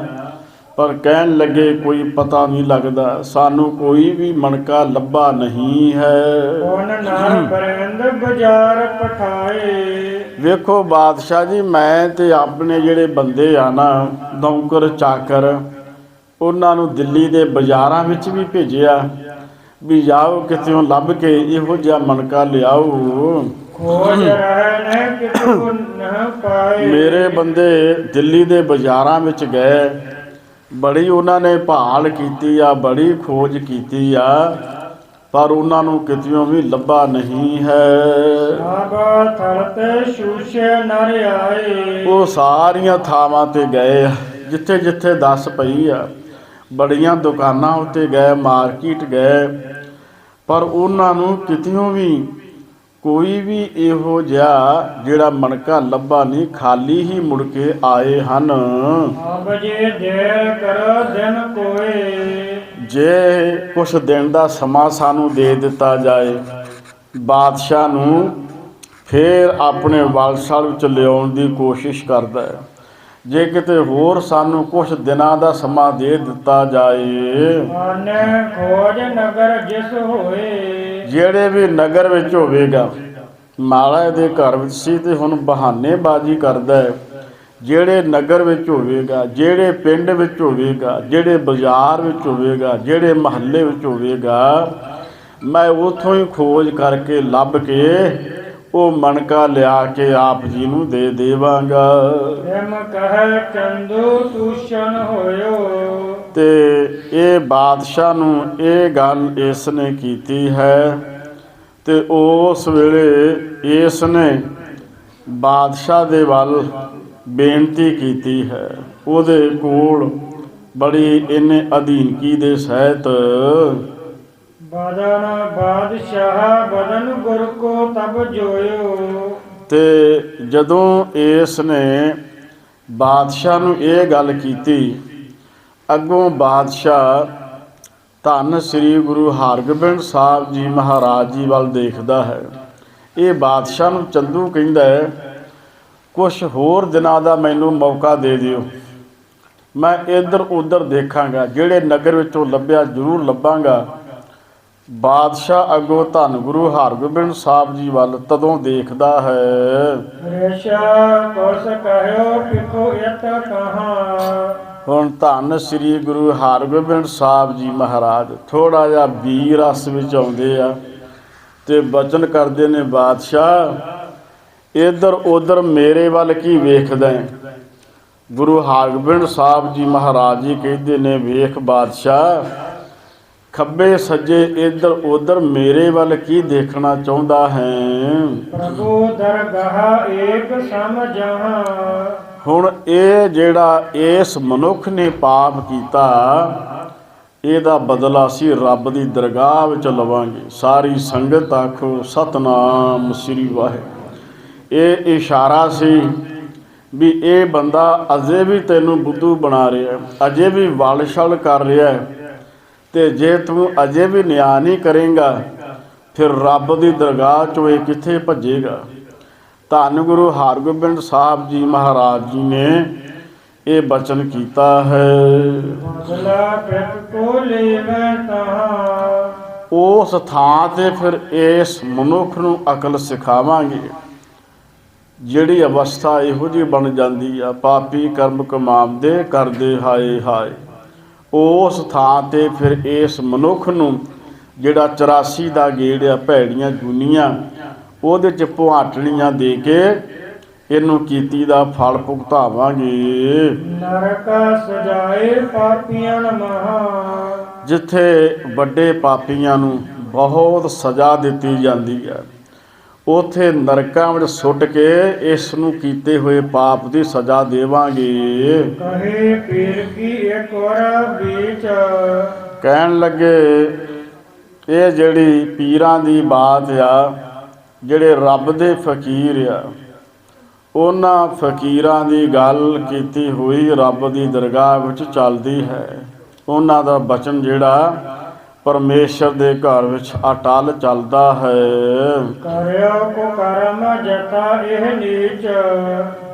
ਪਰ ਕਹਿਣ ਲੱਗੇ ਕੋਈ ਪਤਾ ਨਹੀਂ ਲੱਗਦਾ, ਸਾਨੂੰ ਕੋਈ ਵੀ ਮਣਕਾ ਲੱਭਾ ਨਹੀਂ ਹੈ। ਹੁਣ ਨਾਲ ਬਰਿੰਦ ਬਾਜ਼ਾਰ ਪਠਾਏ। ਵੇਖੋ ਬਾਦਸ਼ਾਹ ਜੀ, ਮੈਂ ਤੇ ਆਪਣੇ ਜਿਹੜੇ ਬੰਦੇ ਆ ਨਾ ਨੌਕਰ ਚਾਕਰ, ਉਹਨਾਂ ਨੂੰ ਦਿੱਲੀ ਦੇ ਬਾਜ਼ਾਰਾਂ ਵਿੱਚ ਵੀ ਭੇਜਿਆ ਵੀ ਜਾਓ ਕਿਤੇੋਂ ਲੱਭ ਕੇ ਇਹੋ ਜਿਹਾ ਮਣਕਾ ਲਿਆਓ। ਖੋਜ ਰਹਿ ਨ ਕਿਤੁ ਨ ਪਾਏ। ਮੇਰੇ ਬੰਦੇ ਦਿੱਲੀ ਦੇ ਬਾਜ਼ਾਰਾਂ ਵਿੱਚ ਗਏ, ਬੜੀ ਉਹਨਾਂ ਨੇ ਭਾਲ ਕੀਤੀ ਆ, ਬੜੀ ਖੋਜ ਕੀਤੀ ਆ, ਪਰ ਉਹਨਾਂ ਨੂੰ ਕਿਤਿਓਂ ਵੀ ਲੱਭਾ ਨਹੀਂ ਹੈ। ਸਭ ਥਲ ਤੇ ਛੂਛੇ ਨਰ ਆਏ। ਉਹ ਸਾਰੀਆਂ ਥਾਵਾਂ ਤੇ ਗਏ ਆ, ਜਿੱਥੇ ਜਿੱਥੇ ਦੱਸ ਪਈ ਆ, ਬੜੀਆਂ ਦੁਕਾਨਾਂ ਉੱਤੇ ਗਏ, ਮਾਰਕੀਟ ਗਏ, ਪਰ ਉਹਨਾਂ ਨੂੰ ਕਿਤਿਓਂ ਵੀ ਕੋਈ ਵੀ ਇਹੋ ਜਿਹਾ ਜਿਹੜਾ ਮਣਕਾ ਲੱਭਾ ਨਹੀਂ, ਖਾਲੀ ਹੀ ਮੁੜ ਕੇ ਆਏ ਹਨ। ਅਬ ਜੇ ਦੇਰ ਕਰੋ ਦਿਨ ਕੋਏ। ਜੇ ਕੁਛ ਦਿਨ ਦਾ ਸਮਾਂ ਸਾਨੂੰ ਦੇ ਦਿੱਤਾ ਜਾਏ, ਬਾਦਸ਼ਾਹ ਨੂੰ ਫਿਰ ਆਪਣੇ ਵਲਸਲ ਵਿੱਚ ਲਿਆਉਣ ਦੀ ਕੋਸ਼ਿਸ਼ ਕਰਦਾ ਹੈ। ਜੇ ਕਿਤੇ ਹੋਰ ਸਾਨੂੰ ਕੁਛ ਦਿਨਾਂ ਦਾ ਸਮਾਂ ਦੇ ਦਿੱਤਾ ਜਾਏ, ਆਨੇ ਖੋਜ ਨਗਰ ਜਿਸ ਹੋਏ। ਜਿਹੜੇ ਵੀ ਨਗਰ ਵਿੱਚ ਹੋਵੇਗਾ, ਮਹਾਰਾਜ ਦੇ ਘਰ ਵਿੱਚ ਸੀ ਤੇ ਹੁਣ ਬਹਾਨੇਬਾਜ਼ੀ ਕਰਦਾ ਹੈ, ਜਿਹੜੇ ਨਗਰ ਵਿੱਚ ਹੋਵੇਗਾ, ਜਿਹੜੇ ਪਿੰਡ ਵਿੱਚ ਹੋਵੇਗਾ, ਜਿਹੜੇ ਬਾਜ਼ਾਰ ਵਿੱਚ ਹੋਵੇਗਾ, ਜਿਹੜੇ ਮਹੱਲੇ ਵਿੱਚ ਹੋਵੇਗਾ, ਮੈਂ ਉੱਥੋਂ ਹੀ ਖੋਜ ਕਰਕੇ ਲੱਭ ਕੇ ਉਹ ਮਣਕਾ ਲਿਆ ਕੇ ਆਪ ਜੀ ਨੂੰ ਦੇ ਦੇਵਾਂਗਾ। ਸਿਮ ਕਹਿ ਚੰਦੂ ਤੂਸ਼ਣ ਹੋਇਓ। ਤੇ ਇਹ ਬਾਦਸ਼ਾਹ ਨੂੰ ਇਹ ਗੱਲ ਇਸ ਨੇ ਕੀਤੀ ਹੈ, ਤੇ ਉਸ ਵੇਲੇ ਇਸ ਨੇ ਬਾਦਸ਼ਾਹ ਦੇ ਵੱਲ ਬੇਨਤੀ ਕੀਤੀ ਹੈ। ਉਹਦੇ ਕੋਲ ਬੜੀ ਇਹਨੇ ਅਧੀਨਗੀ ਦੇ ਸਹਿਤ ਬਦਨ ਬਾਦਸ਼ਾਹ ਬਦਨ ਗੁਰ ਕੋ ਤਬ ਜੋਇਓ। ਤੇ ਜਦੋਂ ਇਸ ਨੇ ਬਾਦਸ਼ਾਹ ਨੂੰ ਇਹ ਗੱਲ ਕੀਤੀ, ਅੱਗੋਂ ਬਾਦਸ਼ਾਹ ਧੰਨ ਸ੍ਰੀ ਗੁਰੂ ਹਰਗੋਬਿੰਦ ਸਾਹਿਬ ਜੀ ਮਹਾਰਾਜ ਜੀ ਵੱਲ ਦੇਖਦਾ ਹੈ। ਇਹ ਬਾਦਸ਼ਾਹ ਨੂੰ ਚੰਦੂ ਕਹਿੰਦਾ ਹੈ, ਕੁਛ ਹੋਰ ਦਿਨਾਂ ਦਾ ਮੈਨੂੰ ਮੌਕਾ ਦੇ ਦਿਓ, ਮੈਂ ਇੱਧਰ ਉੱਧਰ ਦੇਖਾਂਗਾ, ਜਿਹੜੇ ਨਗਰ ਵਿੱਚੋਂ ਲੱਭਿਆ ਜ਼ਰੂਰ ਲੱਭਾਂਗਾ। ਬਾਦਸ਼ਾਹ ਅੱਗੋਂ ਧੰਨ ਗੁਰੂ ਹਰਗੋਬਿੰਦ ਸਾਹਿਬ ਜੀ ਵੱਲ ਤਦੋਂ ਦੇਖਦਾ ਹੈ। ਰੇਸ਼ਾ ਕੋਸ ਕਹਿਓ ਪਿਖੋ ਇਤ ਕਹਾਂ। ਹੁਣ ਧੰਨ ਸ੍ਰੀ ਗੁਰੂ ਹਰਗੋਬਿੰਦ ਸਾਹਿਬ ਜੀ ਮਹਾਰਾਜ ਥੋੜਾ ਜਿਹਾ ਵੀਰ ਰਸ ਵਿੱਚ ਆਉਂਦੇ ਆ ਤੇ ਬਚਨ ਕਰਦੇ ਨੇ, ਬਾਦਸ਼ਾਹ ਇੱਧਰ ਉੱਧਰ ਮੇਰੇ ਵੱਲ ਕੀ ਵੇਖਦਾ ਹੈ? ਗੁਰੂ ਹਰਗੋਬਿੰਦ ਸਾਹਿਬ ਜੀ ਮਹਾਰਾਜ ਜੀ ਕਹਿੰਦੇ ਨੇ, ਵੇਖ ਬਾਦਸ਼ਾਹ, ਖੱਬੇ ਸੱਜੇ ਇੱਧਰ ਉੱਧਰ ਮੇਰੇ ਵੱਲ ਕੀ ਦੇਖਣਾ ਚਾਹੁੰਦਾ ਹੈ? ਪ੍ਰਭੂ ਦਰਗਾਹ ਏਕ ਸਮਝਾਂ। ਹੁਣ ਇਹ ਜਿਹੜਾ ਇਸ ਮਨੁੱਖ ਨੇ ਪਾਪ ਕੀਤਾ, ਇਹਦਾ ਬਦਲਾ ਅਸੀਂ ਰੱਬ ਦੀ ਦਰਗਾਹ ਵਿੱਚ ਲਵਾਂਗੇ। ਸਾਰੀ ਸੰਗਤ ਆਖੋ ਸਤਨਾਮ ਸ੍ਰੀ ਵਾਹਿਗੁਰੂ। ਇਹ ਇਸ਼ਾਰਾ ਸੀ ਵੀ ਇਹ ਬੰਦਾ ਅਜੇ ਵੀ ਤੈਨੂੰ ਬੁੱਧੂ ਬਣਾ ਰਿਹਾ, ਅਜੇ ਵੀ ਵਲਛਲ ਕਰ ਰਿਹਾ ਹੈ, ਤੇ ਜੇ ਤੂੰ ਅਜੇ ਵੀ ਨਿਆਂ ਨਹੀਂ ਕਰੇਂਗਾ, ਫਿਰ ਰੱਬ ਦੀ ਦਰਗਾਹ 'ਚੋਂ ਇਹ ਕਿੱਥੇ ਭੱਜੇਗਾ? ਧੰਨ ਗੁਰੂ ਹਰਗੋਬਿੰਦ ਸਾਹਿਬ ਜੀ ਮਹਾਰਾਜ ਜੀ ਨੇ ਇਹ ਬਚਨ ਕੀਤਾ ਹੈ। ਉਸ ਥਾਂ ਤੇ ਫਿਰ ਇਸ ਮਨੁੱਖ ਨੂੰ ਅਕਲ ਸਿਖਾਵਾਂਗੇ। ਜਿਹੜੀ ਅਵਸਥਾ ਇਹੋ ਜਿਹੀ ਬਣ ਜਾਂਦੀ ਆ, ਪਾਪੀ ਕਰਮ ਕਮਾਉਂਦੇ ਕਰਦੇ ਹਾਏ ਹਾਏ, ਉਸ ਥਾਂ ਤੇ ਫਿਰ ਇਸ ਮਨੁੱਖ ਨੂੰ ਜਿਹੜਾ 84 ਦਾ ਗੇੜ ਆ, ਭੈੜੀਆਂ ਜੂਨੀਆਂ, ਉਹਦੇ 'ਚ ਪੁਆਟਣੀਆਂ ਦੇ ਕੇ ਇਹਨੂੰ ਕੀਤੀ ਦਾ ਫਲ ਭੁਗਤਾਵਾਂਗੇ। ਨਰਕ ਸਜਾਏ ਪਾਪੀਆਂ ਮਹਾ। ਜਿੱਥੇ ਵੱਡੇ ਪਾਪੀਆਂ ਨੂੰ ਬਹੁਤ ਸਜ਼ਾ ਦਿੱਤੀ ਜਾਂਦੀ ਹੈ, ਉਥੇ ਨਰਕਾਂ ਵਿੱਚ ਸੁੱਟ ਕੇ ਇਸ ਨੂੰ ਕੀਤੇ ਹੋਏ ਪਾਪ ਦੀ ਸਜ਼ਾ ਦੇਵਾਂਗੇ। ਕਹੇ ਪੀਰ ਕੀ ਇੱਕ ਵਾਰ ਵਿੱਚ। ਕਹਿਣ ਲੱਗੇ, ਇਹ ਜਿਹੜੀ ਪੀਰਾਂ ਦੀ ਬਾਤ ਆ, ਜਿਹੜੇ ਰੱਬ ਦੇ ਫਕੀਰ ਆ, ਉਹਨਾਂ ਫਕੀਰਾਂ ਦੀ ਗੱਲ ਕੀਤੀ ਹੋਈ ਰੱਬ ਦੀ ਦਰਗਾਹ ਵਿੱਚ ਚੱਲਦੀ ਹੈ। ਉਹਨਾਂ ਦਾ ਬਚਨ ਜਿਹੜਾ ਪਰਮੇਸ਼ਰ ਦੇ ਘਰ ਵਿੱਚ ਅਟਲ ਚੱਲਦਾ ਹੈ। ਕਰਿਓ ਕੋ ਕਰਮ ਜਤਾ ਇਹ ਨੀਚ।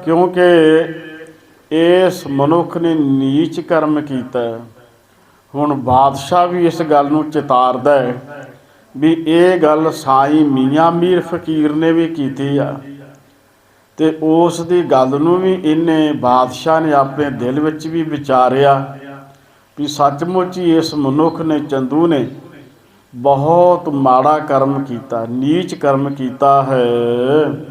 ਕਿਉਂਕਿ ਇਸ ਮਨੁੱਖ ਨੇ ਨੀਚ ਕਰਮ ਕੀਤਾ। ਹੁਣ ਬਾਦਸ਼ਾਹ ਵੀ ਇਸ ਗੱਲ ਨੂੰ ਚਿਤਾਰਦਾ ਹੈ ਵੀ ਇਹ ਗੱਲ ਸਾਈਂ ਮੀਆਂ ਮੀਰ ਫਕੀਰ ਨੇ ਵੀ ਕੀਤੀ ਆ, ਤੇ ਉਸ ਦੀ ਗੱਲ ਨੂੰ ਵੀ ਇਹਨੇ ਬਾਦਸ਼ਾਹ ਨੇ ਆਪਣੇ ਦਿਲ ਵਿੱਚ ਵੀ ਵਿਚਾਰਿਆ ਵੀ ਸੱਚਮੁੱਚ ਹੀ ਇਸ ਮਨੁੱਖ ਨੇ, ਚੰਦੂ ਨੇ, ਬਹੁਤ ਮਾੜਾ ਕਰਮ ਕੀਤਾ, ਨੀਚ ਕਰਮ ਕੀਤਾ ਹੈ।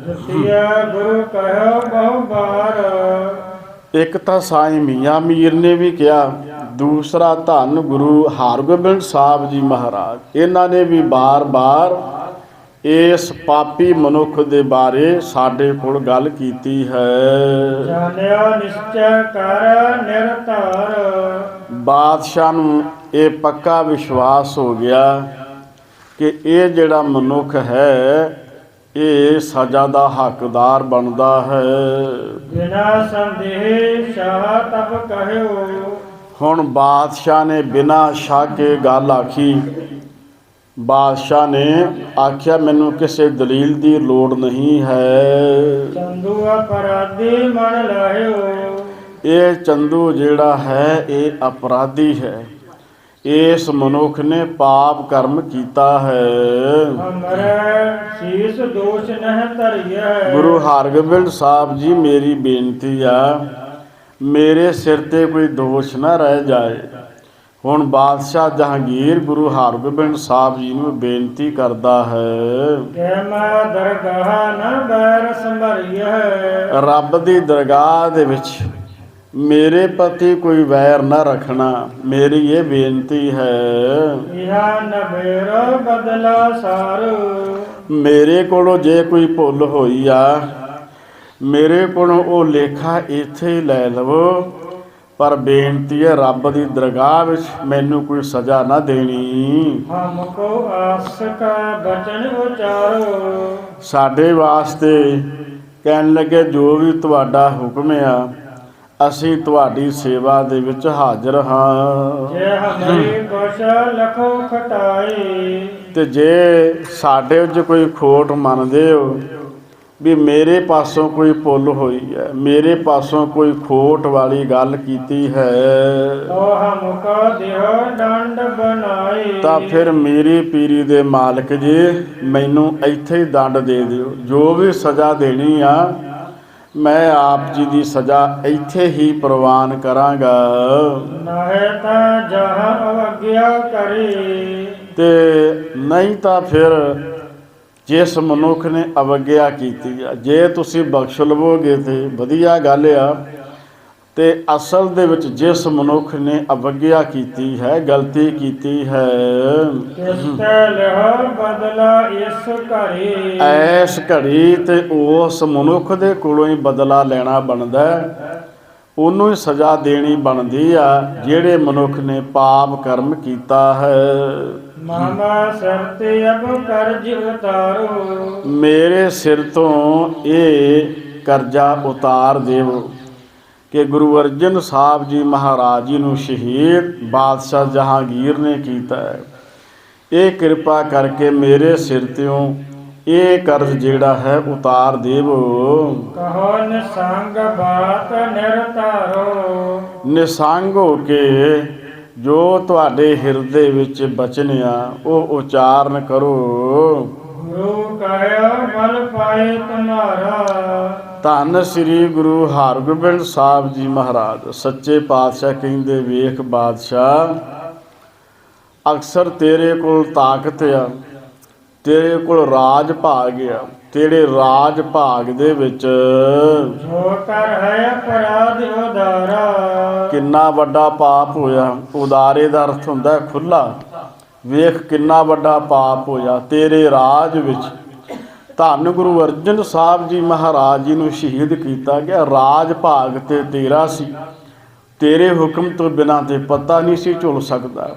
ਜਤਿਆ ਗੁਰੂ ਕਹਿਓ ਬਹੁ ਬਾਰ। ਇੱਕ ਤਾਂ ਸਾਈਂ ਮੀਆਂ ਮੀਰ ਨੇ ਵੀ ਕਿਹਾ, ਦੂਸਰਾ ਧੰਨ ਗੁਰੂ ਹਰਗੋਬਿੰਦ ਸਾਹਿਬ ਜੀ ਮਹਾਰਾਜ, ਇਹਨਾਂ ਨੇ ਵੀ ਬਾਰ-ਬਾਰ ਇਸ ਪਾਪੀ ਮਨੁੱਖ ਦੇ ਬਾਰੇ ਸਾਡੇ ਕੋਲ ਗੱਲ ਕੀਤੀ ਹੈ। ਜਾਣਿਆ ਨਿਸ਼ਚੈ ਕਰ ਨਿਰਧਾਰ। ਬਾਦਸ਼ਾਹ ਨੂੰ ਇਹ ਪੱਕਾ ਵਿਸ਼ਵਾਸ ਹੋ ਗਿਆ ਕਿ ਇਹ ਜਿਹੜਾ ਮਨੁੱਖ ਹੈ ਇਹ ਸਜ਼ਾ ਦਾ ਹੱਕਦਾਰ ਬਣਦਾ ਹੈ। ਬਿਨਾ ਸੰਦੇਹ ਸ਼ਾਹ ਤਬ ਕਹਿਓ। ਹੁਣ ਬਾਦਸ਼ਾਹ ਨੇ ਬਿਨਾਂ ਸ਼ੱਕੇ ਗੱਲ ਆਖੀ। ਬਾਦਸ਼ਾਹ ਨੇ ਆਖਿਆ, ਮੈਨੂੰ ਕਿਸੇ ਦਲੀਲ ਦੀ ਲੋੜ ਨਹੀਂ ਹੈ। ਚੰਦੂ ਅਪਰਾਧੀ ਮਨ ਲਾਇਓ। ਇਹ ਚੰਦੂ ਜਿਹੜਾ ਹੈ ਇਹ ਅਪਰਾਧੀ ਹੈ। ਇਸ ਮਨੁੱਖ ਨੇ ਪਾਪ ਕਰਮ ਕੀਤਾ ਹੈ। ਹਮਰੇ ਸੀਸ ਦੋਸ਼ ਨਹਿ ਧਰਿਐ। ਗੁਰੂ ਹਰਗੋਬਿੰਦ ਸਾਹਿਬ ਜੀ, ਮੇਰੀ ਬੇਨਤੀ ਆ, ਮੇਰੇ ਸਿਰ ਤੇ ਕੋਈ ਦੋਸ਼ ਨਾ ਰਹਿ ਜਾਏ। ਹੁਣ ਬਾਦਸ਼ਾਹ ਜਹਾਂਗੀਰ ਗੁਰੂ ਹਰਗੋਬਿੰਦ ਸਾਹਿਬ ਜੀ ਨੂੰ ਬੇਨਤੀ ਕਰਦਾ ਹੈ ਕਿ ਮੈਂ ਦਰਗਾਹ ਨ ਬੈਰ ਸੰਭਰੀਐ। ਰੱਬ ਦੀ ਦਰਗਾਹ ਦੇ ਵਿੱਚ ਮੇਰੇ ਪ੍ਰਤੀ ਕੋਈ ਵੈਰ ਨਾ ਰੱਖਣਾ, ਮੇਰੀ ਇਹ ਬੇਨਤੀ ਹੈ। ਇਹਾ ਨਬੇਰੋ ਬਦਲਾ ਸਾਰੂ। ਮੇਰੇ ਕੋਲੋਂ ਜੇ ਕੋਈ ਭੁੱਲ ਹੋਈ ਆ, ਮੇਰੇ ਕੋਲੋਂ ਉਹ ਲੇਖਾ ਇੱਥੇ ਹੀ ਲੈ ਲਵੋ, ਪਰ ਬੇਨਤੀ ਹੈ ਰੱਬ ਦੀ ਦਰਗਾਹ ਵਿੱਚ ਮੈਨੂੰ ਕੋਈ ਸਜ਼ਾ ਨਾ ਦੇਣੀ। ਹਮਕੋ ਆਸ ਕਾ ਬਚਨ ਉਚਾਰੋ। ਸਾਡੇ ਵਾਸਤੇ ਕਹਿਣ ਲੱਗੇ, ਜੋ ਵੀ ਤੁਹਾਡਾ ਹੁਕਮ ਆ ਅਸੀਂ ਤੁਹਾਡੀ ਸੇਵਾ ਦੇ ਵਿੱਚ ਹਾਜ਼ਰ ਹਾਂ। ਜੇ ਹਮਰੀ ਕੁਛ ਲਖੋ ਖਟਾਈ। ਤੇ ਜੇ ਸਾਡੇ ਵਿੱਚ ਕੋਈ ਖੋਟ ਮੰਨਦੇ ਹੋ ਵੀ ਮੇਰੇ ਪਾਸੋਂ ਕੋਈ ਭੁੱਲ ਹੋਈ ਹੈ, ਮੇਰੇ ਪਾਸੋਂ ਕੋਈ ਖੋਟ ਵਾਲੀ ਗੱਲ ਕੀਤੀ ਹੈ, ਤੋ ਹਮਕੋ ਦਿਓ ਡੰਡ ਬਣਾਈ। ਤਾਂ ਫਿਰ ਮੇਰੀ ਪੀਰੀ ਦੇ ਮਾਲਕ ਜੀ ਮੈਨੂੰ ਇੱਥੇ ਹੀ ਦੰਡ ਦੇ ਦਿਓ। ਜੋ ਵੀ ਸਜ਼ਾ ਦੇਣੀ ਆ ਮੈਂ ਆਪ ਜੀ ਦੀ ਸਜ਼ਾ ਇੱਥੇ ਹੀ ਪ੍ਰਵਾਨ ਕਰਾਂਗਾ। ਨਾਹੇ ਤਾਂ ਜਹਾਂ ਅਵਗਿਆ ਕਰੀ। ਤੇ ਨਹੀਂ ਤਾਂ ਫਿਰ ਜਿਸ ਮਨੁੱਖ ਨੇ ਅਵਗਿਆ ਕੀਤੀ ਆ, ਜੇ ਤੁਸੀਂ ਬਖਸ਼ ਲਵੋਗੇ ਤੇ ਵਧੀਆ ਗੱਲ ਆ। ਤੇ ਅਸਲ ਦੇ ਵਿੱਚ ਜਿਸ ਮਨੁੱਖ ਨੇ ਅਵਗਿਆ ਕੀਤੀ ਹੈ, ਗਲਤੀ ਕੀਤੀ ਹੈ, ਕਿਸ ਤੇ ਲਿਹੋ ਬਦਲਾ ਇਸ ਘੜੀ। ਐਸ ਘੜੀ ਤੇ ਉਸ ਮਨੁੱਖ ਦੇ ਕੋਲੋਂ ਹੀ ਬਦਲਾ ਲੈਣਾ ਬਣਦਾ, ਉਹਨੂੰ ਹੀ ਸਜ਼ਾ ਦੇਣੀ ਬਣਦੀ ਆ ਜਿਹੜੇ ਮਨੁੱਖ ਨੇ ਪਾਪ ਕਰਮ ਕੀਤਾ ਹੈ। ਮਾਮਾ ਸਿਰ ਤੇ ਅਬ ਕਰਜ ਉਤਾਰੋ। ਮੇਰੇ ਸਿਰ ਤੋਂ ਇਹ ਕਰਜ਼ਾ ਉਤਾਰ ਦੇਵੋ ਕਿ ਗੁਰੂ ਅਰਜਨ ਸਾਹਿਬ ਜੀ ਮਹਾਰਾਜ ਜੀ ਨੂੰ ਸ਼ਹੀਦ ਬਾਦਸ਼ਾਹ ਜਹਾਂਗੀਰ ਨੇ ਕੀਤਾ ਹੈ। ਇਹ ਕਿਰਪਾ ਕਰਕੇ ਮੇਰੇ ਸਿਰ ਤੋਂ ਇਹ ਕਰਜ਼ ਜਿਹੜਾ ਹੈ ਉਤਾਰ ਦੇਵੋ। ਕਹੋ ਨਿਸੰਗ ਬਾਤ ਨਿਰਤਾਰੋ। ਨਿਸੰਗ ਹੋ ਕੇ ਜੋ ਤੁਹਾਡੇ ਹਿਰਦੇ ਵਿੱਚ ਬਚਨ ਆ ਉਹ ਉਚਾਰਨ ਕਰੋ। ਗੁਰੂ ਕਹਿਓ ਬਲ ਪਾਏ ਤੁਮਾਰਾ। ਧੰਨ ਸ੍ਰੀ ਗੁਰੂ ਹਰਗੋਬਿੰਦ ਸਾਹਿਬ ਜੀ ਮਹਾਰਾਜ ਸੱਚੇ ਪਾਤਸ਼ਾਹ ਕਹਿੰਦੇ, ਵੇਖ ਬਾਦਸ਼ਾਹ, ਅਕਸਰ ਤੇਰੇ ਕੋਲ ਤਾਕਤ ਆ, ਤੇਰੇ ਕੋਲ ਰਾਜ ਭਾਗ ਆ, ਤੇਰੇ ਰਾਜ ਭਾਗ ਦੇ ਵਿੱਚ ਜੋ ਕਰ ਹੈ ਅਪਰਾਧ ਉਦਾਰਾ। ਕਿੰਨਾ ਵੱਡਾ ਪਾਪ ਹੋਇਆ। ਉਦਾਰੇ ਦਾ ਅਰਥ ਹੁੰਦਾ ਖੁੱਲਾ। ਵੇਖ ਕਿੰਨਾ ਵੱਡਾ ਪਾਪ ਹੋਇਆ ਤੇਰੇ ਰਾਜ ਵਿੱਚ। ਧੰਨ ਗੁਰੂ ਅਰਜਨ ਸਾਹਿਬ ਜੀ ਮਹਾਰਾਜ ਜੀ ਨੂੰ ਸ਼ਹੀਦ ਕੀਤਾ ਗਿਆ। ਰਾਜ ਭਾਗ ਤੇ ਤੇਰਾ ਸੀ, ਤੇਰੇ ਹੁਕਮ ਤੋਂ ਬਿਨਾਂ ਤੇ ਪਤਾ ਨਹੀਂ ਸੀ ਝੁਲ ਸਕਦਾ।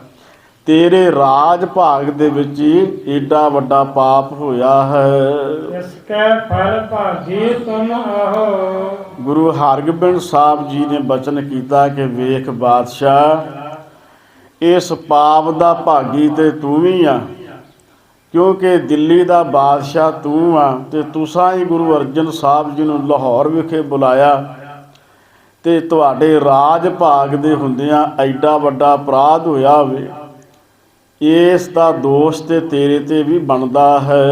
ਤੇਰੇ ਰਾਜ ਭਾਗ ਦੇ ਵਿੱਚ ਹੀ ਏਡਾ ਵੱਡਾ ਪਾਪ ਹੋਇਆ ਹੈ। ਇਸ ਕੈ ਫਲ ਭਾਗੀ ਤੁਮ ਆਹੋ। ਗੁਰੂ ਹਰਗੋਬਿੰਦ ਸਾਹਿਬ ਜੀ ਨੇ ਬਚਨ ਕੀਤਾ ਕਿ ਵੇਖ ਬਾਦਸ਼ਾਹ, ਇਸ ਪਾਪ ਦਾ ਭਾਗੀ ਤੇ ਤੂੰ ਵੀ ਆ, ਕਿਉਂਕਿ ਦਿੱਲੀ ਦਾ ਬਾਦਸ਼ਾਹ ਤੂੰ ਆ ਤੇ ਤੁਸਾਂ ਹੀ ਗੁਰੂ ਅਰਜਨ ਸਾਹਿਬ ਜੀ ਨੂੰ ਲਾਹੌਰ ਵਿਖੇ ਬੁਲਾਇਆ ਤੇ ਤੁਹਾਡੇ ਰਾਜ ਭਾਗ ਦੇ ਹੁੰਦਿਆਂ ਐਡਾ ਵੱਡਾ ਅਪਰਾਧ ਹੋਇਆ ਹੋਵੇ, ਇਸ ਦਾ ਦੋਸ਼ ਤੇ ਤੇਰੇ ਤੇ ਵੀ ਬਣਦਾ ਹੈ।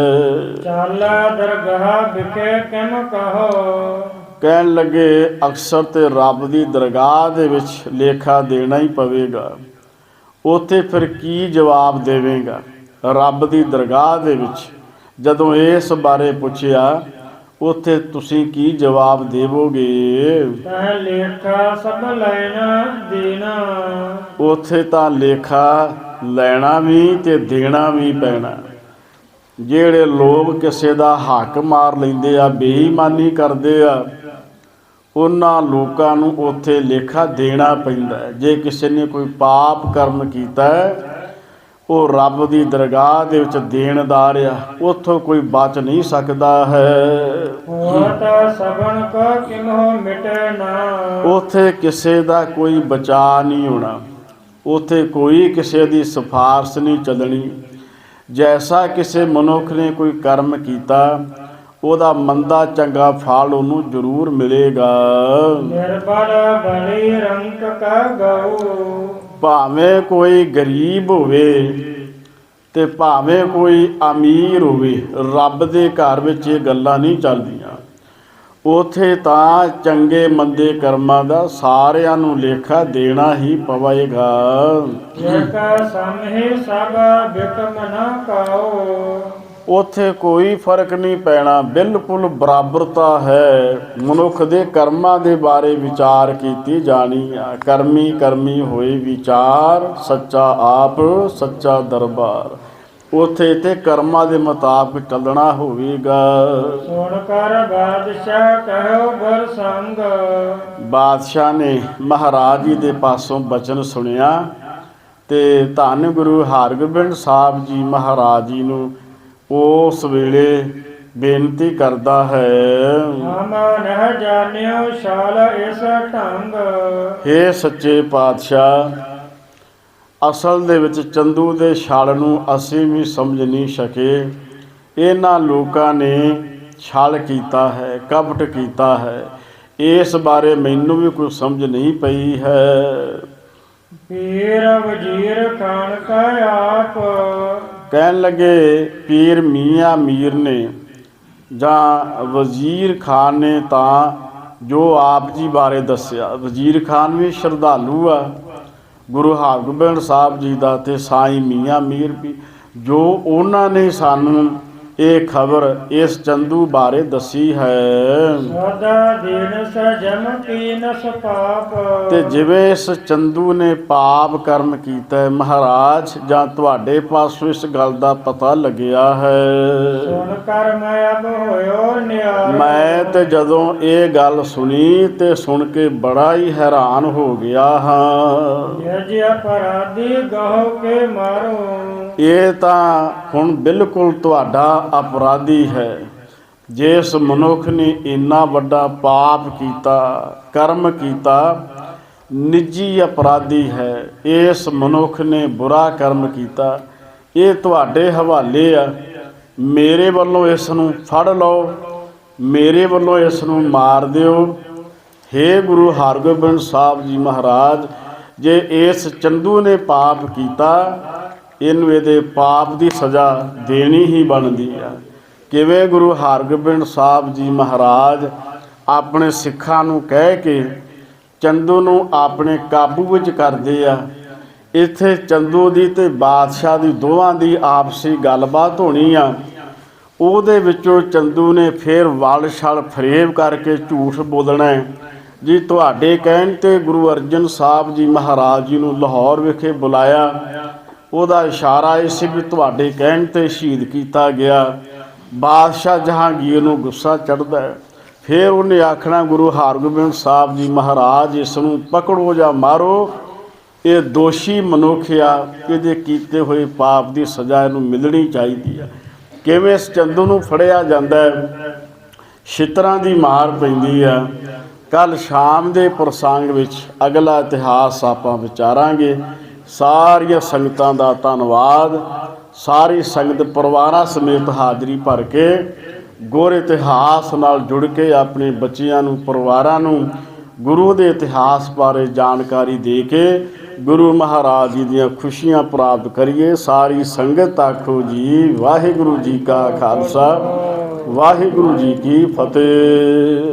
ਚੱਲ ਦਰਗਾਹ ਵਿਖੇ ਕਿਮ ਕਹੋ। ਕਹਿਣ ਲੱਗੇ, ਅਕਸਰ ਤੇ ਰੱਬ ਦੀ ਦਰਗਾਹ ਦੇ ਵਿੱਚ ਲੇਖਾ ਦੇਣਾ ਹੀ ਪਵੇਗਾ। ਉੱਥੇ ਫਿਰ ਕੀ ਜਵਾਬ ਦੇਵੇਂਗਾ? ਰੱਬ ਦੀ ਦਰਗਾਹ ਦੇ ਵਿੱਚ ਜਦੋਂ ਇਸ ਬਾਰੇ ਪੁੱਛਿਆ, ਉੱਥੇ ਤੁਸੀਂ ਕੀ ਜਵਾਬ ਦੇਵੋਗੇ? ਤਹ ਲੇਖਾ ਸਭ ਲੈਣਾ ਦੇਣਾ। ਉੱਥੇ ਤਾਂ ਲੇਖਾ ਲੈਣਾ ਵੀ ਤੇ ਦੇਣਾ ਵੀ ਪੈਣਾ। ਜਿਹੜੇ ਲੋਕ ਕਿਸੇ ਦਾ ਹੱਕ ਮਾਰ ਲੈਂਦੇ ਆ, ਬੇਈਮਾਨੀ ਕਰਦੇ ਆ, ਉਹਨਾਂ ਲੋਕਾਂ ਨੂੰ ਉੱਥੇ ਲੇਖਾ ਦੇਣਾ ਪੈਂਦਾ ਹੈ। ਜੇ ਕਿਸੇ ਨੇ ਕੋਈ ਪਾਪ ਕਰਮ ਕੀਤਾ ਹੈ, ਉਹ ਰੱਬ ਦੀ ਦਰਗਾਹ ਦੇ ਵਿੱਚ ਦੇਣਦਾਰ ਆ, ਉੱਥੋਂ ਕੋਈ ਬਚ ਨਹੀਂ ਸਕਦਾ ਹੈ। ਹੋਤ ਸਭਨ ਕੋ ਕਿਮਹੁ ਮਿਟੈ ਨਾ। ਉੱਥੇ ਕਿਸੇ ਦਾ ਕੋਈ ਬਚਾ ਨਹੀਂ ਹੋਣਾ, ਉੱਥੇ ਕੋਈ ਕਿਸੇ ਦੀ ਸਿਫਾਰਿਸ਼ ਨਹੀਂ ਚੱਲਣੀ। ਜੈਸਾ ਕਿਸੇ ਮਨੁੱਖ ਨੇ ਕੋਈ ਕਰਮ ਕੀਤਾ, ਉਹਦਾ ਮੰਦਾ ਚੰਗਾ ਫਲ ਉਹਨੂੰ ਜ਼ਰੂਰ ਮਿਲੇਗਾ। ਨਿਰਬਲ ਬਲੀ ਰੰਕ ਕਾ ਗਊ। ਭਾਵੇਂ ਕੋਈ ਗਰੀਬ ਹੋਵੇ ਤੇ ਭਾਵੇਂ ਕੋਈ ਅਮੀਰ ਹੋਵੇ, ਰੱਬ ਦੇ ਘਰ ਵਿੱਚ ਇਹ ਗੱਲਾਂ ਨਹੀਂ ਚੱਲਦੀਆਂ। ਉਥੇ ਤਾਂ ਚੰਗੇ ਮੰਦੇ ਕਰਮਾਂ ਦਾ ਸਾਰਿਆਂ ਨੂੰ ਲੇਖਾ ਦੇਣਾ ਹੀ ਪਵੇਗਾ। ਇੱਕ ਸਮਹਿ ਸਭ ਬਿਕਮ ਨ ਕਾਓ। ਉਥੇ ਕੋਈ ਫਰਕ ਨਹੀਂ ਪੈਣਾ, ਬਿਲਕੁਲ ਬਰਾਬਰਤਾ ਹੈ। ਮਨੁੱਖ ਦੇ ਕਰਮਾਂ ਦੇ ਬਾਰੇ ਵਿਚਾਰ ਕੀਤੀ ਜਾਣੀ ਆ। ਕਰਮੀ ਕਰਮੀ ਹੋਏ ਵਿਚਾਰ, ਸੱਚਾ ਆਪ ਸੱਚਾ ਦਰਬਾਰ। ਉਥੇ ਤੇ ਕਰਮਾਂ ਦੇ ਮੁਤਾਬਕ ਚੱਲਣਾ ਹੋਵੇਗਾ। ਸੁਣ ਕਰ ਬਾਦਸ਼ਾਹ ਕਹਿਓ ਗੁਰ ਸੰਗ। ਬਾਦਸ਼ਾਹ ਨੇ ਮਹਾਰਾਜ ਜੀ ਦੇ ਪਾਸੋਂ ਬਚਨ ਸੁਣਿਆ ਤੇ ਧੰਨ ਗੁਰੂ ਹਰਗੋਬਿੰਦ ਸਾਹਿਬ ਜੀ ਮਹਾਰਾਜ ਜੀ ਨੂੰ ਉਸ ਵੇਲੇ ਬੇਨਤੀ ਕਰਦਾ ਹੈ, ਹਮ ਨਹਿ ਜਾਣਿਓ ਸ਼ਾਲ ਇਸ ਢੰਗ। ਹੇ ਸੱਚੇ ਪਾਤਸ਼ਾਹ, ਅਸਲ ਦੇ ਵਿੱਚ ਚੰਦੂ ਦੇ ਛਲ ਨੂੰ ਅਸੀਂ ਵੀ ਸਮਝ ਨਹੀਂ ਸਕੇ। ਇਹਨਾਂ ਲੋਕਾਂ ਨੇ ਛਲ ਕੀਤਾ ਹੈ, ਕਪਟ ਕੀਤਾ ਹੈ। ਇਸ ਬਾਰੇ ਮੈਨੂੰ ਵੀ ਕੋਈ ਸਮਝ ਨਹੀਂ ਪਈ ਹੈ। ਪੀਰ ਵਜ਼ੀਰ ਖਾਨ ਕਾ ਆਪ। ਕਹਿਣ ਲੱਗੇ ਪੀਰ ਮੀਆਂ ਮੀਰ ਨੇ ਜਾਂ ਵਜ਼ੀਰ ਖਾਨ ਨੇ ਤਾਂ ਜੋ ਆਪ ਜੀ ਬਾਰੇ ਦੱਸਿਆ। ਵਜ਼ੀਰ ਖਾਨ ਵੀ ਸ਼ਰਧਾਲੂ ਆ ਗੁਰੂ ਹਰਗੋਬਿੰਦ ਸਾਹਿਬ ਜੀ ਦਾ, ਤੇ ਸਾਈਂ ਮੀਆਂ ਮੀਰ ਵੀ, ਜੋ ਉਹਨਾਂ ਨੇ ਸਾਨੂੰ ਇਹ ਖਬਰ ਇਸ ਚੰਦੂ ਬਾਰੇ ਦੱਸੀ ਹੈ। ਸਦਾ ਦੀਨ ਸਜਮ ਕੀਨਸ ਪਾਪ। ਤੇ ਜਿਵੇਂ ਇਸ ਚੰਦੂ ਨੇ ਪਾਪ ਕਰਮ ਕੀਤਾ ਹੈ ਮਹਾਰਾਜ, ਜਾਂ ਤੁਹਾਡੇ ਪਾਸੋਂ ਇਸ ਗੱਲ ਦਾ ਪਤਾ ਲੱਗਿਆ ਹੈ। ਸੁਣ ਕਰ ਮੈਂ ਅਬ ਹੋਇਓ ਨਿਆਰ। ਮੈਂ ਤੇ ਜਦੋਂ ਇਹ ਗੱਲ ਸੁਣੀ ਤੇ ਸੁਣ ਕੇ ਬੜਾ ਹੀ ਹੈਰਾਨ ਹੋ ਗਿਆ ਹਾਂ। ਜੇ ਅਪਰਾਧੀ ਗਹੋ ਕੇ ਮਾਰੋ। ਇਹ ਤਾਂ ਹੁਣ ਬਿਲਕੁਲ ਤੁਹਾਡਾ ਅਪਰਾਧੀ ਹੈ। ਜਿਸ ਮਨੁੱਖ ਨੇ ਇੰਨਾ ਵੱਡਾ ਪਾਪ ਕੀਤਾ, ਕਰਮ ਕੀਤਾ, ਨਿੱਜੀ ਅਪਰਾਧੀ ਹੈ। ਇਸ ਮਨੁੱਖ ਨੇ ਬੁਰਾ ਕਰਮ ਕੀਤਾ, ਇਹ ਤੁਹਾਡੇ ਹਵਾਲੇ ਆ। ਮੇਰੇ ਵੱਲੋਂ ਇਸ ਨੂੰ ਫੜ ਲਓ, ਮੇਰੇ ਵੱਲੋਂ ਇਸ ਨੂੰ ਮਾਰ ਦਿਓ। ਹੇ ਗੁਰੂ ਹਰਗੋਬਿੰਦ ਸਾਹਿਬ ਜੀ ਮਹਾਰਾਜ, ਜੇ ਇਸ ਚੰਦੂ ਨੇ ਪਾਪ ਕੀਤਾ, ਇਹਨੂੰ ਇਹਦੇ ਪਾਪ ਦੀ ਸਜ਼ਾ ਦੇਣੀ ਹੀ ਬਣਦੀ ਆ। ਕਿਵੇਂ ਗੁਰੂ ਹਰਗੋਬਿੰਦ ਸਾਹਿਬ ਜੀ ਮਹਾਰਾਜ ਆਪਣੇ ਸਿੱਖਾਂ ਨੂੰ ਕਹਿ ਕੇ ਚੰਦੂ ਨੂੰ ਆਪਣੇ ਕਾਬੂ ਵਿੱਚ ਕਰਦੇ ਆ। ਇੱਥੇ ਚੰਦੂ ਦੀ ਤੇ ਬਾਦਸ਼ਾਹ ਦੀ ਦੋਵਾਂ ਦੀ ਆਪਸੀ ਗੱਲਬਾਤ ਹੋਣੀ ਆ। ਉਹਦੇ ਵਿੱਚੋਂ ਚੰਦੂ ਨੇ ਫਿਰ ਵਲ ਛਲ ਫਰੇਬ ਕਰਕੇ ਝੂਠ ਬੋਲਣਾ ਜੀ। ਤੁਹਾਡੇ ਕਹਿਣ 'ਤੇ ਗੁਰੂ ਅਰਜਨ ਸਾਹਿਬ ਜੀ ਮਹਾਰਾਜ ਜੀ ਨੂੰ ਲਾਹੌਰ ਵਿਖੇ ਬੁਲਾਇਆ, ਉਹਦਾ ਇਸ਼ਾਰਾ ਇਹ ਸੀ ਵੀ ਤੁਹਾਡੇ ਕਹਿਣ 'ਤੇ ਸ਼ਹੀਦ ਕੀਤਾ ਗਿਆ। ਬਾਦਸ਼ਾਹ ਜਹਾਂਗੀਰ ਨੂੰ ਗੁੱਸਾ ਚੜ੍ਹਦਾ, ਫਿਰ ਉਹਨੇ ਆਖਣਾ ਗੁਰੂ ਹਰਗੋਬਿੰਦ ਸਾਹਿਬ ਜੀ ਮਹਾਰਾਜ ਇਸ ਨੂੰ ਪਕੜੋ ਜਾਂ ਮਾਰੋ, ਇਹ ਦੋਸ਼ੀ ਮਨੁੱਖ ਆ, ਇਹਦੇ ਕੀਤੇ ਹੋਏ ਪਾਪ ਦੀ ਸਜ਼ਾ ਇਹਨੂੰ ਮਿਲਣੀ ਚਾਹੀਦੀ ਆ। ਕਿਵੇਂ ਇਸ ਚੰਦੂ ਨੂੰ ਫੜਿਆ ਜਾਂਦਾ, ਛਿੱਤਰਾਂ ਦੀ ਮਾਰ ਪੈਂਦੀ ਆ। ਕੱਲ੍ਹ ਸ਼ਾਮ ਦੇ ਪ੍ਰਸੰਗ ਵਿੱਚ ਅਗਲਾ ਇਤਿਹਾਸ ਆਪਾਂ ਵਿਚਾਰਾਂਗੇ। ਸਾਰੀਆਂ ਸੰਗਤਾਂ ਦਾ ਧੰਨਵਾਦ। ਸਾਰੀ ਸੰਗਤ ਪਰਿਵਾਰਾਂ ਸਮੇਤ ਹਾਜ਼ਰੀ ਭਰ ਕੇ ਗੁਰ ਇਤਿਹਾਸ ਨਾਲ ਜੁੜ ਕੇ ਆਪਣੇ ਬੱਚਿਆਂ ਨੂੰ, ਪਰਿਵਾਰਾਂ ਨੂੰ ਗੁਰੂ ਦੇ ਇਤਿਹਾਸ ਬਾਰੇ ਜਾਣਕਾਰੀ ਦੇ ਕੇ ਗੁਰੂ ਮਹਾਰਾਜ ਜੀ ਦੀਆਂ ਖੁਸ਼ੀਆਂ ਪ੍ਰਾਪਤ ਕਰੀਏ। ਸਾਰੀ ਸੰਗਤ ਆਖੋ ਜੀ ਵਾਹਿਗੁਰੂ ਜੀ ਕਾ ਖਾਲਸਾ, ਵਾਹਿਗੁਰੂ ਜੀ ਕੀ ਫਤਿਹ।